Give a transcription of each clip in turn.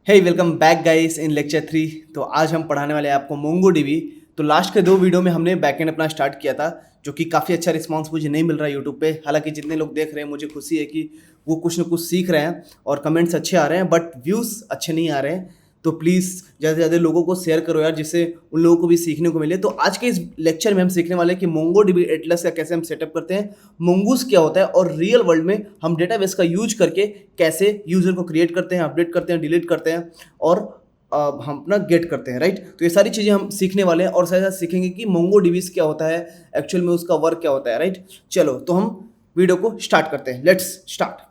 Hey welcome back guys in lecture 3। तो आज हम पढ़ाने वाले हैं आपको मोंगोडीबी। तो लास्ट के दो वीडियो में हमने बैकएंड अपना स्टार्ट किया था, जो कि काफ़ी अच्छा रिस्पांस मुझे नहीं मिल रहा है यूट्यूब पे। हालांकि जितने लोग देख रहे हैं मुझे खुशी है कि वो कुछ ना कुछ सीख रहे हैं और कमेंट्स अच्छे आ रहे हैं, बट व्यूज़ अच्छे नहीं आ रहे हैं। तो प्लीज़ ज़्यादा से ज़्यादा लोगों को शेयर करो यार, जिससे उन लोगों को भी सीखने को मिले। तो आज के इस लेक्चर में हम सीखने वाले हैं कि मोंगोडीबी एटलस का कैसे हम सेटअप करते हैं, मोंगूस क्या होता है, और रियल वर्ल्ड में हम डेटाबेस का यूज करके कैसे यूज़र को क्रिएट करते हैं, अपडेट करते हैं, डिलीट करते हैं और हम अपना गेट करते हैं। राइट, तो ये सारी चीज़ें हम सीखने वाले हैं और साथ साथ सीखेंगे कि मोंगोडीबीज क्या होता है, एक्चुअल में उसका वर्क क्या होता है। राइट, चलो तो हम वीडियो को स्टार्ट करते हैं। Let's start.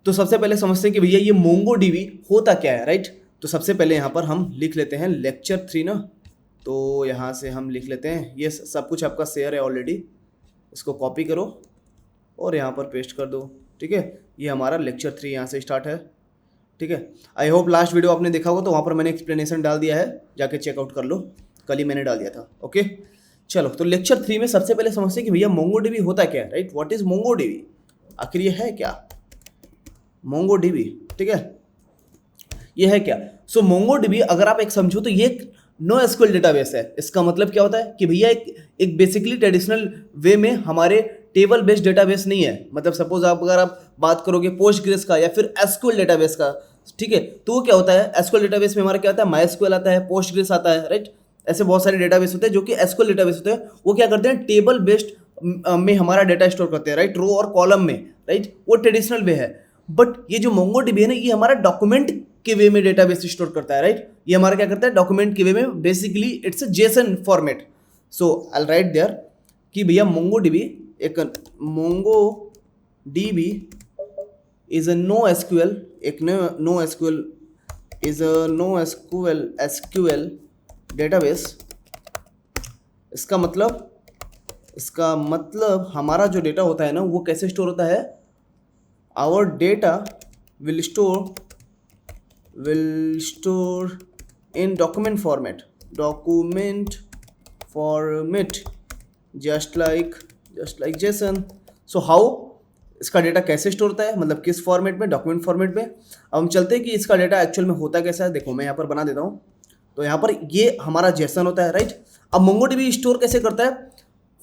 तो सबसे पहले समझते हैं कि भैया ये मोंगोडीबी होता क्या है। राइट, तो सबसे पहले यहाँ पर हम लिख लेते हैं लेक्चर 3 ना। तो यहाँ से हम लिख लेते हैं, ये सब कुछ आपका शेयर है ऑलरेडी, इसको कॉपी करो और यहाँ पर पेस्ट कर दो। ठीक है, ये हमारा लेक्चर 3 यहाँ से स्टार्ट है। ठीक है, आई होप लास्ट वीडियो आपने देखा होगा, तो वहाँ पर मैंने एक्सप्लेनेशन डाल दिया है, जाके चेकआउट कर लो, कल ही मैंने डाल दिया था। ओके, चलो तो लेक्चर 3 में सबसे पहले समझते हैं कि भैया मोंगोडीबी होता क्या है। राइट, व्हाट इज मोंगोडीबी, आखिर ये है क्या मोंगोडीबी। ठीक है, ये है क्या। सो मोंगोडीबी अगर आप एक समझो तो ये एक नो एसक्यूएल डेटाबेस है। इसका मतलब क्या होता है कि भैया एक बेसिकली ट्रेडिशनल वे में हमारे टेबल बेस्ड डेटाबेस नहीं है। मतलब सपोज अगर आप बात करोगे पोस्टग्रेस का या फिर एसक्यूएल डेटाबेस का, ठीक है, तो वो क्या होता है, एसक्यूएल डेटाबेस में हमारा क्या होता है, माईएसक्यूएल आता है, पोस्टग्रेस आता है। राइट, ऐसे बहुत सारे डेटाबेस होते हैं जो कि एसक्यूएल डेटाबेस होते हैं। वो क्या करते हैं, टेबल बेस्ड में हमारा डेटा स्टोर करते हैं। राइट, रो और कॉलम में। राइट, वो ट्रेडिशनल वे है। बट ये जो मोंगोडीबी है ना, ये हमारा डॉक्यूमेंट के वे में डेटाबेस स्टोर करता है। राइट, ये हमारा क्या करता है, डॉक्यूमेंट के वे में। Basically it's a JSON format. So I will write there कि भैया मोंगोडीबी एक MongoDB is a NoSQL, एक NoSQL is a NoSQL database. इसका मतलब हमारा जो डेटा होता है ना, वो कैसे स्टोर होता है, our data will store in document format just like JSON। so how इसका डेटा कैसे स्टोर होता है, मतलब किस फॉर्मेट में, डॉक्यूमेंट फॉर्मेट में। अब हम चलते हैं कि इसका डेटा एक्चुअल में होता कैसा है। देखो मैं यहाँ पर बना देता हूँ। तो यहाँ पर ये हमारा जेसन होता है। राइट, अब मोंगोडीबी स्टोर कैसे करता है,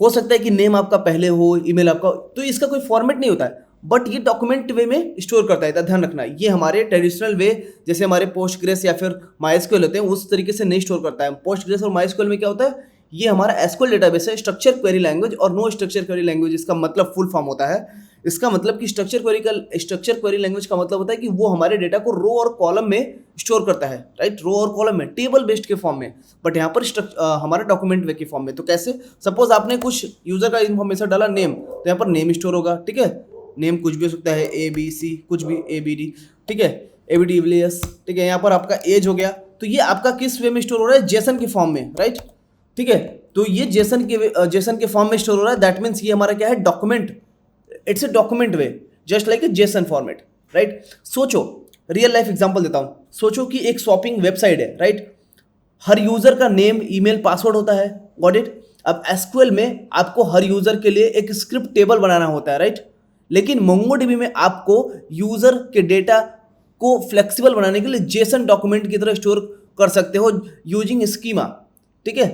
हो सकता है कि नेम आपका पहले हो, ईमेल आपका, तो इसका कोई फॉर्मेट नहीं होता है, बट ये डॉक्यूमेंट वे में स्टोर करता है। ध्यान रखना, ये हमारे ट्रेडिशनल वे जैसे हमारे पोस्टग्रेस या फिर माईएसक्यूएल होते हैं उस तरीके से नहीं स्टोर करता है। पोस्टग्रेस और माईएसक्यूएल में क्या होता है, ये हमारा एसक्यूएल डेटाबेस है, स्ट्रक्चर क्वेरी लैंग्वेज और नो स्ट्रक्चर क्वेरी लैंग्वेज इसका मतलब फुल फॉर्म होता है। इसका मतलब कि स्ट्रक्चर क्वेरी लैंग्वेज का मतलब होता है कि वो हमारे डेटा को रो और कॉलम में स्टोर करता है। राइट, रो और कॉलम में, टेबल बेस्ड के फॉर्म में, बट यहाँ पर हमारा डॉक्यूमेंट वे के फॉर्म में। तो कैसे, सपोज आपने कुछ यूजर का इन्फॉर्मेशन डाला, नेम, तो यहाँ पर नेम स्टोर होगा। ठीक है, नेम कुछ भी हो सकता है, ABC, कुछ भी, ABD। ठीक है, ABD इवलियस। ठीक है, यहाँ पर आपका एज हो गया। तो ये आपका किस वे में स्टोर हो रहा है, जेसन के फॉर्म में। राइट, ठीक है, तो ये जेसन के फॉर्म में स्टोर हो रहा है। दैट मीन्स ये हमारा क्या है, document, it's a document way just like a JSON format. Right, सोचो, रियल लाइफ एग्जांपल देता हूं। सोचो कि एक शॉपिंग वेबसाइट है। राइट, हर यूजर का नेम, ईमेल, पासवर्ड होता है। Got it. अब एसक्यूएल में आपको हर यूजर के लिए एक स्क्रिप्ट टेबल बनाना होता है। राइट, लेकिन मोंगोडीबी में आपको यूजर के डेटा को फ्लेक्सिबल बनाने के लिए जेसन डॉक्यूमेंट की तरह स्टोर कर सकते हो यूजिंग स्कीमा। ठीक है,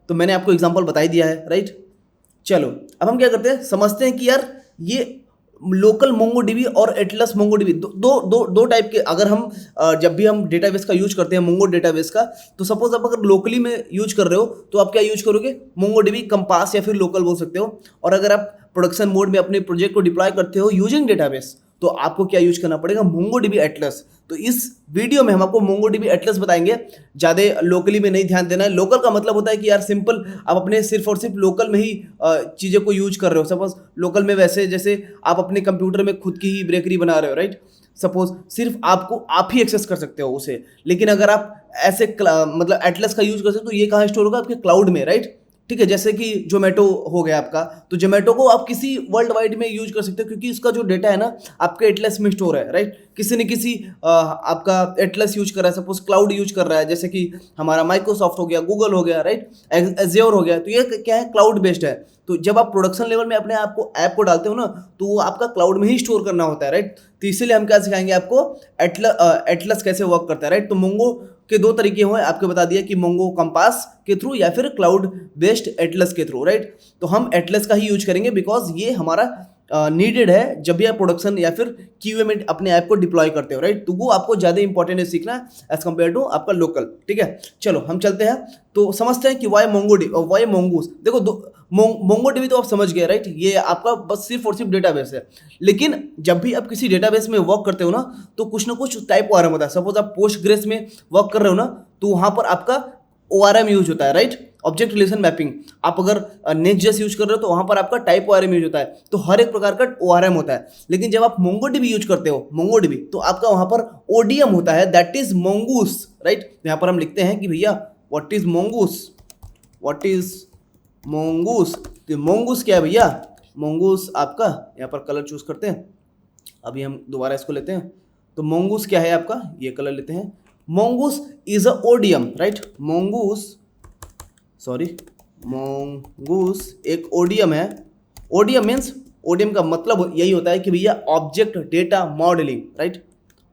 तो मैंने आपको एग्जांपल बता ही दिया है। राइट, चलो अब हम क्या करते हैं, समझते हैं कि यार ये लोकल मोंगोडीबी और एटलस मोंगोडीबी दो टाइप के। अगर हम जब भी हम डेटाबेस का यूज करते हैं, मोंगो डेटाबेस का, तो सपोज आप अगर लोकली में यूज कर रहे हो तो आप क्या यूज करोगे, मोंगोडीबी कंपास या फिर लोकल बोल सकते हो। और अगर आप प्रोडक्शन मोड में अपने प्रोजेक्ट को डिप्लॉय करते हो यूजिंग डेटाबेस, तो आपको क्या यूज करना पड़ेगा, मोंगोडीबी एटलस। तो इस वीडियो में हम आपको मोंगोडीबी एटलस बताएंगे। ज़्यादा लोकली में नहीं ध्यान देना है। लोकल का मतलब होता है कि यार सिंपल आप अपने सिर्फ और सिर्फ लोकल में ही चीज़ों को यूज कर रहे हो। सपोज लोकल में वैसे जैसे आप अपने कंप्यूटर में खुद की ही बेकरी बना रहे हो। राइट, सपोज सिर्फ आप ही एक्सेस कर सकते हो उसे। लेकिन अगर आप ऐसे मतलब एटलस का यूज कर सकते हो, तो ये कहाँ स्टोर होगा, आपके क्लाउड में। राइट, ठीक है, जैसे कि जोमेटो हो गया आपका, तो जोमेटो को आप किसी वर्ल्ड वाइड में यूज कर सकते हो, क्योंकि उसका जो डेटा है ना आपके एटलस में स्टोर है। राइट, किसी न किसी आपका एटलस यूज कर रहा है, सपोज क्लाउड यूज कर रहा है, जैसे कि हमारा माइक्रोसॉफ्ट हो गया, गूगल हो गया, राइट, एज्योर हो गया। तो ये क्या है, क्लाउड बेस्ड है। तो जब आप प्रोडक्शन लेवल में अपने आपको ऐप को डालते हो ना, तो वो आपका क्लाउड में ही स्टोर करना होता है, राइट। तो इसीलिए हम क्या सिखाएंगे आपको, एटलस कैसे वर्क करता है, राइट। तो मोंगो के दो तरीके हुए, आपको बता दिया कि मोंगो कंपास के थ्रू या फिर क्लाउड बेस्ड एटलस के थ्रू, राइट। तो हम एटलस का ही यूज करेंगे बिकॉज ये हमारा नीडेड है जब भी आप प्रोडक्शन या फिर क्यूए में अपने ऐप को डिप्लॉय करते हो, राइट। तो वो आपको ज़्यादा इंपॉर्टेंट है सीखना एज कम्पेयर टू आपका लोकल, ठीक है। चलो हम चलते हैं, तो समझते हैं कि वाई वाई मोंगूस। देखो मोंगो डीबी तो आप समझ गए, राइट। ये आपका बस सिर्फ और सिर्फ डेटाबेस है, लेकिन जब भी आप किसी डेटाबेस में वर्क करते हो ना, तो कुछ ना कुछ टाइप ORM होता है। सपोज आप पोस्टग्रेस में वर्क कर रहे हो ना, तो वहाँ पर आपका ORM यूज होता है, राइट, ऑब्जेक्ट रिलेशन मैपिंग। आप अगर नेक्स्ट.js यूज कर रहे हो तो वहाँ पर आपका टाइप ORM यूज होता है। तो हर एक प्रकार का ORM होता है, लेकिन जब आप MongoDB यूज करते हो, MongoDB, तो आपका वहाँ पर ODM होता है, दैट इज मोंगूस, राइट। यहाँ पर हम लिखते हैं कि भैया व्हाट इज मोंगूस, व्हाट इज मोंगूस। तो मोंगूस क्या है भैया, मोंगूस आपका, यहाँ पर कलर चूज करते हैं, अभी हम दोबारा इसको लेते हैं। तो मोंगूस क्या है आपका, ये कलर लेते हैं। मोंगूस इज अ ODM, राइट। मोंगूस एक ODM है। ODM मीन्स, ODM का मतलब यही होता है कि भैया object data modelling, right.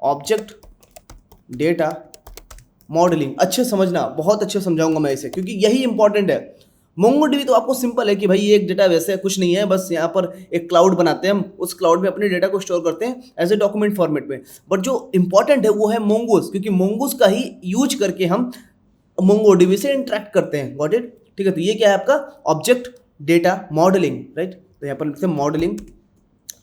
Object data modelling, अच्छे समझना, बहुत अच्छे समझाऊंगा मैं इसे, क्योंकि यही इंपॉर्टेंट है। MongoDB तो आपको सिंपल है कि भाई ये एक डेटा वैसे कुछ नहीं है, बस यहाँ पर एक क्लाउड बनाते हैं हम, उस क्लाउड में अपने डेटा को स्टोर करते हैं एज ए डॉक्यूमेंट फॉर्मेट में। बट जो इंपॉर्टेंट है वो है मोंगूस, क्योंकि मोंगूस का ही यूज करके हम MongoDB से इंटरेक्ट करते हैं। गॉट इट, ठीक है। तो ये क्या है आपका ऑब्जेक्ट डेटा मॉडलिंग, राइट। तो यहाँ पर लिखते हैं मॉडलिंग,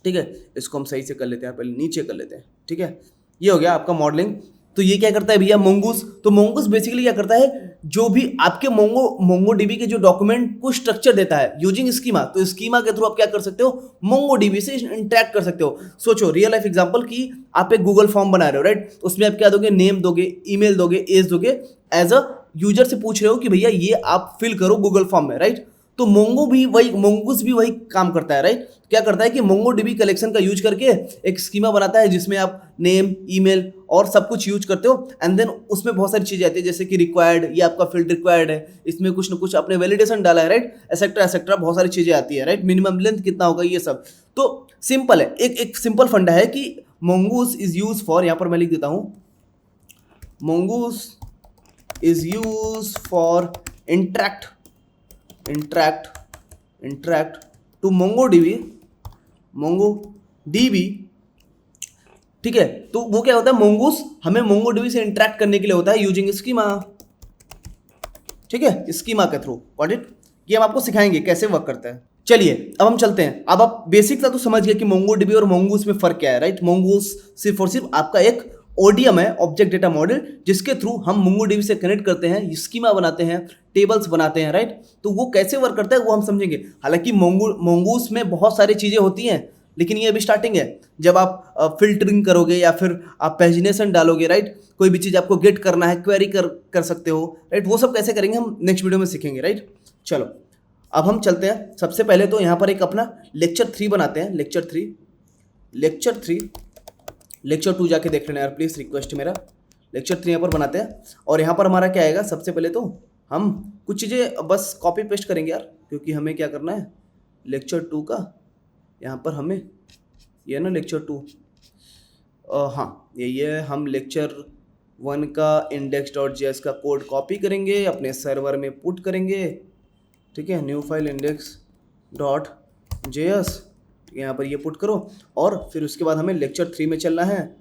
ठीक है। इसको हम सही से कर लेते हैं, पहले नीचे कर लेते हैं, ठीक है। ये हो गया आपका मॉडलिंग। तो ये क्या करता है भैया मोंगूस, तो मोंगूस बेसिकली क्या करता है, जो भी आपके MongoDB के जो डॉक्यूमेंट को स्ट्रक्चर देता है यूजिंग स्कीमा, तो स्कीमा के थ्रू आप क्या कर सकते हो, MongoDB से इंटरेक्ट कर सकते हो। सोचो रियल लाइफ एग्जांपल कि आप एक गूगल फॉर्म बना रहे हो, राइट। उसमें आप क्या दोगे, नेम दोगे, ईमेल दोगे, एज दोगे, एज अ यूजर से पूछ रहे हो कि भैया ये आप फिल करो गूगल फॉर्म में, राइट। तो मोंगूस भी वही काम करता है, राइट। क्या करता है कि MongoDB कलेक्शन का यूज करके एक स्कीमा बनाता है जिसमें आप नेम, ईमेल और सब कुछ यूज करते हो, एंड देन उसमें बहुत सारी चीजें आती है, जैसे कि रिक्वायर्ड, ये आपका फील्ड रिक्वायर्ड है, इसमें कुछ ना कुछ आपने वैलिडेशन डाला है, राइट, एसेट्रा एसेट्रा, बहुत सारी चीजें आती है, राइट। मिनिमम लेंथ कितना होगा, ये सब। तो सिंपल है, एक सिंपल फंडा है कि मोंगूस इज यूज फॉर, यहाँ पर मैं लिख देता हूं, mongoose is use for interact to MongoDB, ठीक है। तो वो क्या होता है, मोंगूस हमें MongoDB से इंटरेक्ट करने के लिए होता है यूजिंग स्कीमा, ठीक है, स्कीमा के थ्रू। गॉट इट, ये हम आपको सिखाएंगे कैसे वर्क करता है। चलिए अब हम चलते हैं। अब आप बेसिक था तो समझ गए कि MongoDB और मोंगूस में फर्क क्या है, राइट। मोंगूस सिर्फ और सिर्फ आपका एक ODM है, ऑब्जेक्ट डेटा मॉडल, जिसके थ्रू हम MongoDB से कनेक्ट करते हैं, स्कीमा बनाते हैं, टेबल्स बनाते हैं, राइट। तो वो कैसे वर्क करता है वो हम समझेंगे। हालांकि मोंगूस में बहुत सारी चीजें होती हैं, लेकिन ये अभी स्टार्टिंग है। जब आप फिल्टरिंग करोगे या फिर आप पैजिनेशन डालोगे, राइट, कोई भी चीज़ आपको गेट करना है, क्वेरी कर सकते हो, राइट। वो सब कैसे करेंगे हम नेक्स्ट वीडियो में सीखेंगे, राइट। चलो अब हम चलते हैं। सबसे पहले तो यहाँ पर एक अपना लेक्चर 3 बनाते हैं, लेक्चर 2 जाके देख लेना यार प्लीज़, रिक्वेस्ट मेरा। लेक्चर 3 यहाँ पर बनाते हैं, और यहाँ पर हमारा क्या आएगा, सबसे पहले तो हम कुछ चीज़ें बस कॉपी पेस्ट करेंगे यार, क्योंकि हमें क्या करना है लेक्चर 2 का, यहाँ पर हमें ये ना लेक्चर 2, हाँ ये हम लेक्चर 1 का index.js का कोड कॉपी करेंगे, अपने सर्वर में पुट करेंगे, ठीक है। न्यू फाइल index.js, यहाँ पर ये पुट करो, और फिर उसके बाद हमें लेक्चर 3 में चलना है।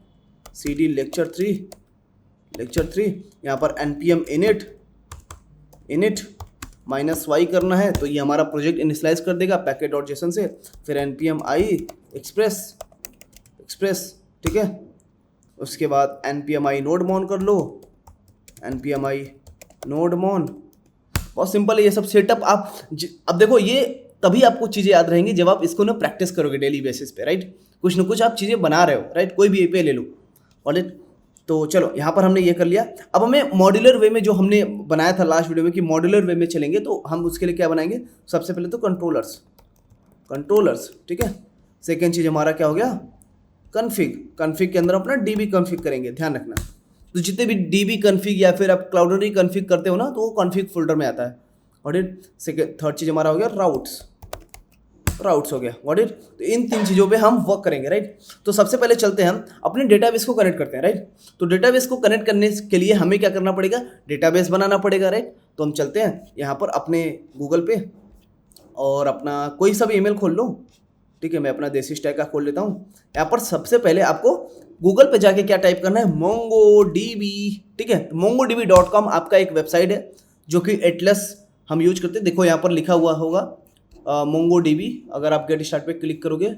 cd लेक्चर 3 यहाँ पर npm init -y करना है, तो ये हमारा प्रोजेक्ट इनिशियलाइज कर देगा package.json से। फिर npm i express, ठीक है। उसके बाद npm i node mon कर लो, npm i node mon, बहुत सिंपल है ये सब सेटअप। अब देखो ये तभी आपको चीज़ें याद रहेंगी जब आप इसको ना प्रैक्टिस करोगे डेली बेसिस पे, राइट। कुछ ना कुछ आप चीज़ें बना रहे हो, राइट, कोई भी एपीआई ले लो, ऑलराइट। तो चलो यहाँ पर हमने ये कर लिया। अब हमें मॉड्यूलर वे में, जो हमने बनाया था लास्ट वीडियो में कि मॉड्यूलर वे में चलेंगे, तो हम उसके लिए क्या बनाएंगे, सबसे पहले तो कंट्रोलर्स, ठीक है। सेकेंड चीज़ हमारा क्या हो गया, कन्फिग के अंदर अपना डीबी कन्फिग करेंगे, ध्यान रखना। तो जितने भी डीबी कन्फिग या फिर आप क्लाउडरी कन्फिग करते हो ना, तो वो कन्फिग फोल्डर में आता है। और सेकेंड थर्ड चीज़ हमारा हो गया राउट्स, राउट्स हो गया, व्हाट इट। तो इन 3 चीज़ों पे हम वर्क करेंगे, राइट। तो सबसे पहले चलते हैं हम अपने डेटाबेस को कनेक्ट करते हैं, राइट। तो डेटाबेस को कनेक्ट करने के लिए हमें क्या करना पड़ेगा, डेटाबेस बनाना पड़ेगा, राइट। तो हम चलते हैं यहाँ पर अपने गूगल पे और अपना कोई सा भी ईमेल खोल लो, ठीक है। मैं अपना देसी स्टैक का खोल लेता हूँ। यहाँ पर सबसे पहले आपको गूगल पे जाके क्या टाइप करना है, MongoDB, ठीक है। mongodb.com आपका एक वेबसाइट है जो कि एटलस हम यूज करते हैं। देखो यहाँ पर लिखा हुआ होगा MongoDB। अगर आप गेट स्टार्ट पे क्लिक करोगे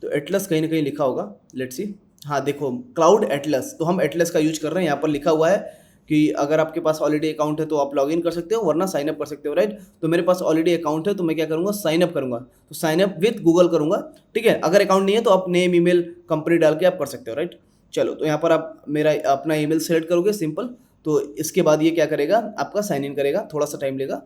तो एटलस कहीं ना कहीं लिखा होगा, लेट्स सी। हाँ देखो, क्लाउड एटलस, तो हम एटलस का यूज कर रहे हैं। यहाँ पर लिखा हुआ है कि अगर आपके पास ऑलरेडी अकाउंट है तो आप लॉगिन कर सकते हो, वरना साइन अप कर सकते हो, राइट। तो मेरे पास ऑलरेडी अकाउंट है तो मैं क्या करूँगा, साइन अप करूँगा। तो साइन अप विथ गूगल करूँगा, ठीक है। अगर अकाउंट नहीं है तो आप नेम ईमेल कंपनी डाल के आप कर सकते हो, राइट। चलो, तो यहाँ पर आप मेरा अपना ईमेल सेलेक्ट करोगे, सिंपल। तो इसके बाद ये क्या करेगा, आपका साइन इन करेगा, थोड़ा सा टाइम लेगा।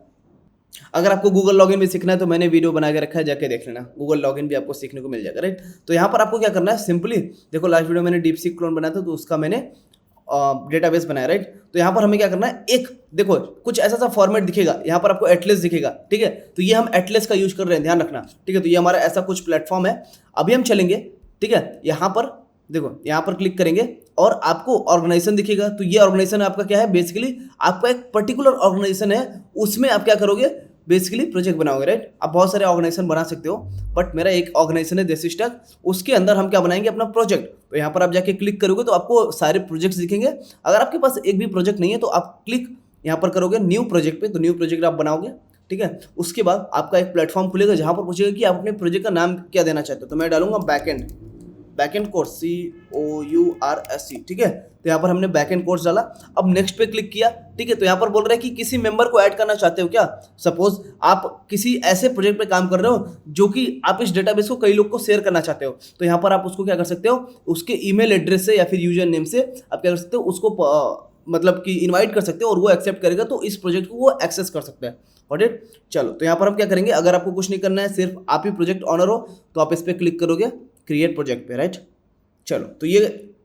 अगर आपको गूगल लॉगिन भी सीखना है तो मैंने वीडियो बना के रखा है, जाके देख लेना। गूगल लॉगिन भी आपको सीखने को मिल जाएगा, राइट। तो यहाँ पर आपको क्या करना है, सिंपली देखो, लास्ट वीडियो मैंने डीपसीक क्लोन बनाया था तो उसका मैंने डेटाबेस बनाया, राइट। तो यहाँ पर हमें क्या करना है, एक देखो कुछ ऐसा सा फॉर्मेट दिखेगा, यहाँ पर आपको एटलस दिखेगा, ठीक है। तो ये हम एटलस का यूज कर रहे हैं, ध्यान रखना, ठीक है। तो ये हमारा ऐसा कुछ प्लेटफॉर्म है। अभी हम चलेंगे, ठीक है। यहाँ पर देखो, यहाँ पर क्लिक करेंगे और आपको ऑर्गेनाइजेशन दिखेगा। तो ये ऑर्गेनाइजेशन आपका क्या है, बेसिकली आपका एक पर्टिकुलर ऑर्गेनाइजेशन है, उसमें आप क्या करोगे, बेसिकली प्रोजेक्ट बनाओगे, राइट। आप बहुत सारे ऑर्गेनाइजेशन बना सकते हो, बट मेरा एक ऑर्गेनाइजेशन है देसी स्टैक, उसके अंदर हम क्या बनाएंगे, अपना प्रोजेक्ट। तो यहाँ पर आप जाके क्लिक करोगे तो आपको सारे प्रोजेक्ट्स दिखेंगे। अगर आपके पास एक भी प्रोजेक्ट नहीं है तो आप क्लिक यहाँ पर करोगे न्यू प्रोजेक्ट पे, तो न्यू प्रोजेक्ट आप बनाओगे, ठीक है। उसके बाद आपका एक प्लेटफॉर्म खुलेगा जहाँ पर पूछेगा कि आप अपने प्रोजेक्ट का नाम क्या देना चाहते हो। तो मैं डालूंगा बैकएंड कोर्स, COURSE, ठीक है। तो यहाँ पर हमने बैकएंड कोर्स डाला। अब नेक्स्ट पे क्लिक किया, ठीक है। तो यहाँ पर बोल रहा है कि किसी मेंबर को ऐड करना चाहते हो क्या। सपोज आप किसी ऐसे प्रोजेक्ट पे काम कर रहे हो जो कि आप इस डेटाबेस को कई लोग को शेयर करना चाहते हो, तो यहाँ पर आप उसको क्या कर सकते हो, उसके ईमेल एड्रेस से या फिर यूजर नेम से आप क्या कर सकते हो, उसको मतलब कि इन्वाइट कर सकते हो और वो एक्सेप्ट करेगा, तो इस प्रोजेक्ट को वो एक्सेस कर सकता है, गॉट इट। चलो, तो यहाँ पर हम क्या करेंगे, अगर आपको कुछ नहीं करना है, सिर्फ आप ही प्रोजेक्ट ऑनर हो, तो आप इस पर क्लिक करोगे, क्रिएट प्रोजेक्ट पे, राइट। चलो, तो ये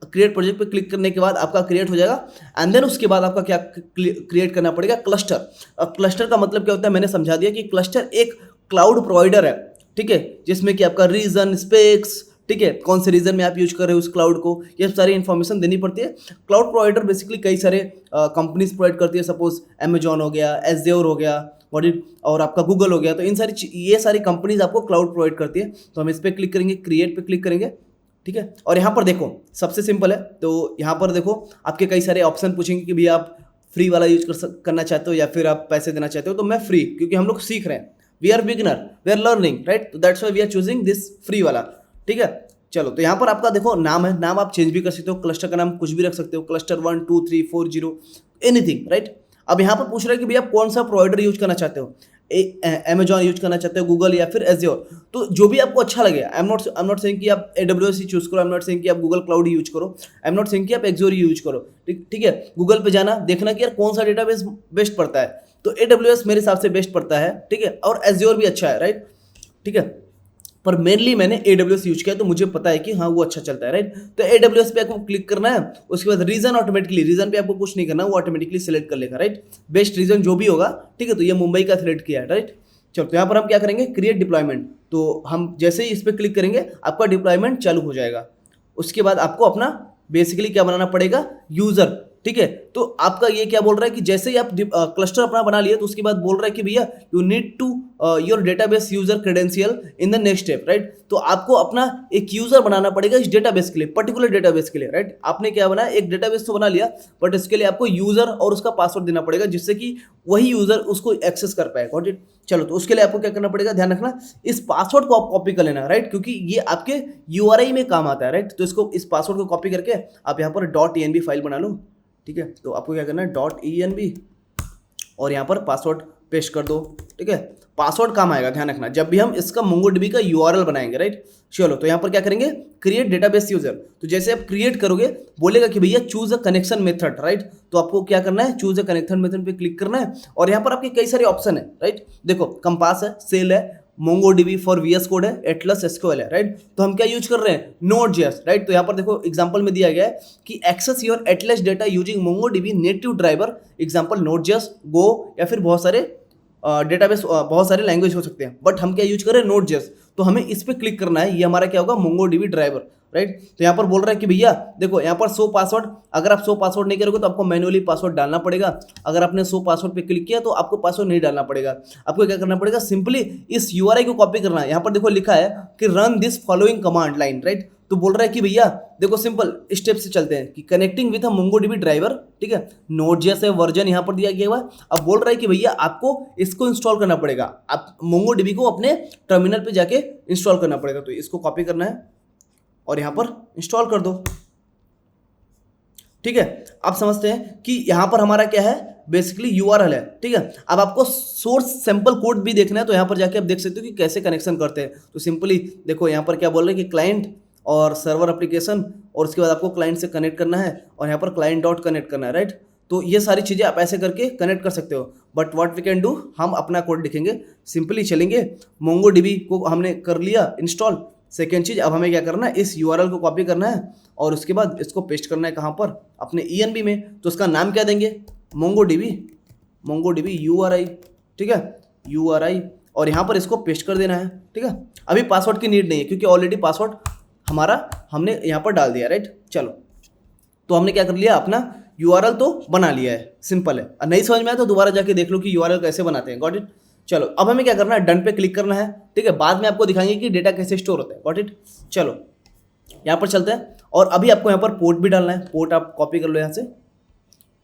क्रिएट प्रोजेक्ट पे क्लिक करने के बाद आपका क्रिएट हो जाएगा। एंड देन उसके बाद आपका क्या क्रिएट करना पड़ेगा, क्लस्टर। अब क्लस्टर का मतलब क्या होता है, मैंने समझा दिया कि क्लस्टर एक क्लाउड प्रोवाइडर है, ठीक है, जिसमें कि आपका रीजन, स्पेक्स, ठीक है, कौन से रीजन में आप यूज कर रहे हो उस क्लाउड को, ये सारी इन्फॉर्मेशन देनी पड़ती है। क्लाउड प्रोवाइडर बेसिकली कई सारे कंपनीज प्रोवाइड करती है, सपोज अमेजॉन हो गया, एज़्योर हो गया, और आपका गूगल हो गया। तो ये सारी कंपनीज आपको क्लाउड प्रोवाइड करती है। तो हम इस पर क्लिक करेंगे, क्रिएट पे क्लिक करेंगे, ठीक है। और यहाँ पर देखो, सबसे सिंपल है। तो यहाँ पर देखो, आपके कई सारे ऑप्शन पूछेंगे कि भैया आप फ्री वाला यूज करना चाहते हो या फिर आप पैसे देना चाहते हो। तो मैं फ्री, क्योंकि हम लोग सीख रहे हैं, we are beginner, we are learning, right. तो that's why we are choosing this free वाला, ठीक है। चलो, तो यहाँ पर आपका देखो नाम है, नाम आप चेंज भी कर सकते हो, क्लस्टर का नाम कुछ भी रख सकते हो, क्लस्टर 1 2 3 4 0 एनीथिंग, राइट। अब यहाँ पर पूछ रहा है कि भैया आप कौन सा प्रोवाइडर यूज करना चाहते हो, अमेजॉन यूज करना चाहते हो, गूगल या फिर एज़्योर। तो जो भी आपको अच्छा लगे, आई एम नॉट सेइंग कि आप AWS ही चूज करो, आई एम नॉट सेइंग कि आप गूगल क्लाउड ही यूज करो, आई एम नॉट सेइंग कि आप एज़्योर ही यूज करो, ठीक है। गूगल पे जाना, देखना कि यार कौन सा डेटाबेस बेस्ट पड़ता है। तो AWS मेरे हिसाब से बेस्ट पड़ता है, ठीक है, और एज़्योर भी अच्छा है, राइट, ठीक है। पर मेनली मैंने AWS यूज किया, तो मुझे पता है कि हाँ वो अच्छा चलता है, राइट। तो AWS पे आपको क्लिक करना है, उसके बाद रीजन ऑटोमेटिकली, रीजन पे आपको कुछ नहीं करना, वो ऑटोमेटिकली सिलेक्ट कर लेगा, राइट। बेस्ट रीजन जो भी होगा, ठीक है। तो ये मुंबई का सिलेक्ट किया है, राइट। चलो, तो यहाँ पर हम क्या करेंगे, क्रिएट डिप्लॉयमेंट। तो हम जैसे ही इस पर क्लिक करेंगे आपका डिप्लॉयमेंट चालू हो जाएगा। उसके बाद आपको अपना बेसिकली क्या बनाना पड़ेगा, यूजर, ठीक है। तो आपका ये क्या बोल रहा है कि जैसे ही आप क्लस्टर अपना बना लिया, तो उसके बाद बोल रहा है कि भैया you need to your database user credential in the next step, right. तो आपको अपना एक यूजर बनाना पड़ेगा इस डेटाबेस के लिए, पर्टिकुलर डेटाबेस के लिए, राइट। आपने क्या बनाया, एक डेटाबेस तो बना लिया, बट इसके लिए आपको यूजर और उसका पासवर्ड देना पड़ेगा, जिससे कि वही यूजर उसको एक्सेस कर पाए, गॉट इट। चलो, तो उसके लिए आपको क्या करना पड़ेगा, ध्यान रखना, इस पासवर्ड को आप कॉपी कर लेना, राइट, क्योंकि ये आपके URI में काम आता है, राइट। तो इसको, इस पासवर्ड को कॉपी करके आप यहाँ पर .env फाइल बना लो, ठीक है। तो आपको क्या करना है, .env, और यहाँ पर पासवर्ड पेस्ट कर दो, ठीक है। पासवर्ड काम आएगा, ध्यान रखना, जब भी हम इसका MongoDB का URL बनाएंगे, राइट। चलो, तो यहाँ पर क्या करेंगे, क्रिएट डेटाबेस यूजर। तो जैसे आप क्रिएट करोगे, बोलेगा कि भैया choose a connection method, right. तो आपको क्या करना है, चूज अ कनेक्शन मेथड पे क्लिक करना है, और यहाँ पर आपके कई सारे ऑप्शन है, राइट। देखो, कंपास है, सेल है, MongoDB फॉर VS कोड है, एटलस SQL है, राइट। तो हम क्या यूज कर रहे हैं, Node.js, राइट। तो यहाँ पर देखो एग्जांपल में दिया गया है कि access your Atlas data using MongoDB native driver, example Node.js, Go, या फिर बहुत सारे डेटाबेस बहुत सारे लैंग्वेज हो सकते हैं, बट हम क्या यूज करें, नोड.जेएस। तो हमें इस पर क्लिक करना है, ये हमारा क्या होगा, मोंगोडीबी ड्राइवर, राइट। तो यहाँ पर बोल रहा है कि भैया देखो यहाँ पर 100 पासवर्ड, अगर आप 100 पासवर्ड नहीं करोगे तो आपको मैनुअली पासवर्ड डालना पड़ेगा। अगर आपने 100 पासवर्ड पे क्लिक किया तो आपको पासवर्ड नहीं डालना पड़ेगा। आपको क्या करना पड़ेगा, सिंपली इस यूआरआई को कॉपी करना है। यहाँ पर देखो लिखा है कि run this following command line, right. तो बोल रहा है कि भैया देखो सिंपल स्टेप से चलते हैं कि connecting with a MongoDB driver, ठीक है, नोड.जेएस है, वर्जन यहाँ पर दिया गया हुआ है। अब बोल रहा है कि भैया आपको इसको इंस्टॉल करना पड़ेगा, आप मोंगोडीबी को अपने टर्मिनल पे जाके इंस्टॉल करना पड़ेगा। तो इसको कॉपी करना है और यहाँ पर इंस्टॉल कर दो, ठीक है। आप समझते हैं कि यहाँ पर हमारा क्या है, बेसिकली यूआरएल है, ठीक है। अब आपको सोर्स सैंपल कोड भी देखना है तो यहाँ पर जाके आप देख सकते हो कि कैसे कनेक्शन करते हैं। तो सिंपली देखो यहाँ पर क्या बोल रहे हैं कि क्लाइंट और सर्वर एप्लीकेशन, और उसके बाद आपको क्लाइंट से कनेक्ट करना है और यहाँ पर क्लाइंट डॉट कनेक्ट करना है, राइट। तो ये सारी चीज़ें आप ऐसे करके कनेक्ट कर सकते हो। But what we can do, हम अपना कोड लिखेंगे, सिंपली चलेंगे। मोंगोडीबी को हमने कर लिया इंस्टॉल। सेकेंड चीज़, अब हमें क्या करना है, इस यूआरएल को कॉपी करना है और उसके बाद इसको पेस्ट करना है कहाँ पर, अपने ईएनबी में। तो उसका नाम क्या देंगे, मोंगोडीबी यूआरआई, ठीक है, यूआरआई, और यहाँ पर इसको पेस्ट कर देना है, ठीक है। अभी पासवर्ड की नीड नहीं है क्योंकि ऑलरेडी पासवर्ड हमारा हमने यहाँ पर डाल दिया, राइट। चलो, तो हमने क्या कर लिया, अपना यूआरएल तो बना लिया है, सिंपल है। नहीं समझ में आया तो दोबारा जाके देख लो कि यूआरएल कैसे बनाते हैं, गॉट इट। चलो, अब हमें क्या करना है, डन पे क्लिक करना है, ठीक है। बाद में आपको दिखाएंगे कि डेटा कैसे स्टोर होता है, गॉट इट। चलो यहाँ पर चलते हैं और अभी आपको यहाँ पर पोर्ट भी डालना है। पोर्ट आप कॉपी कर लो यहाँ से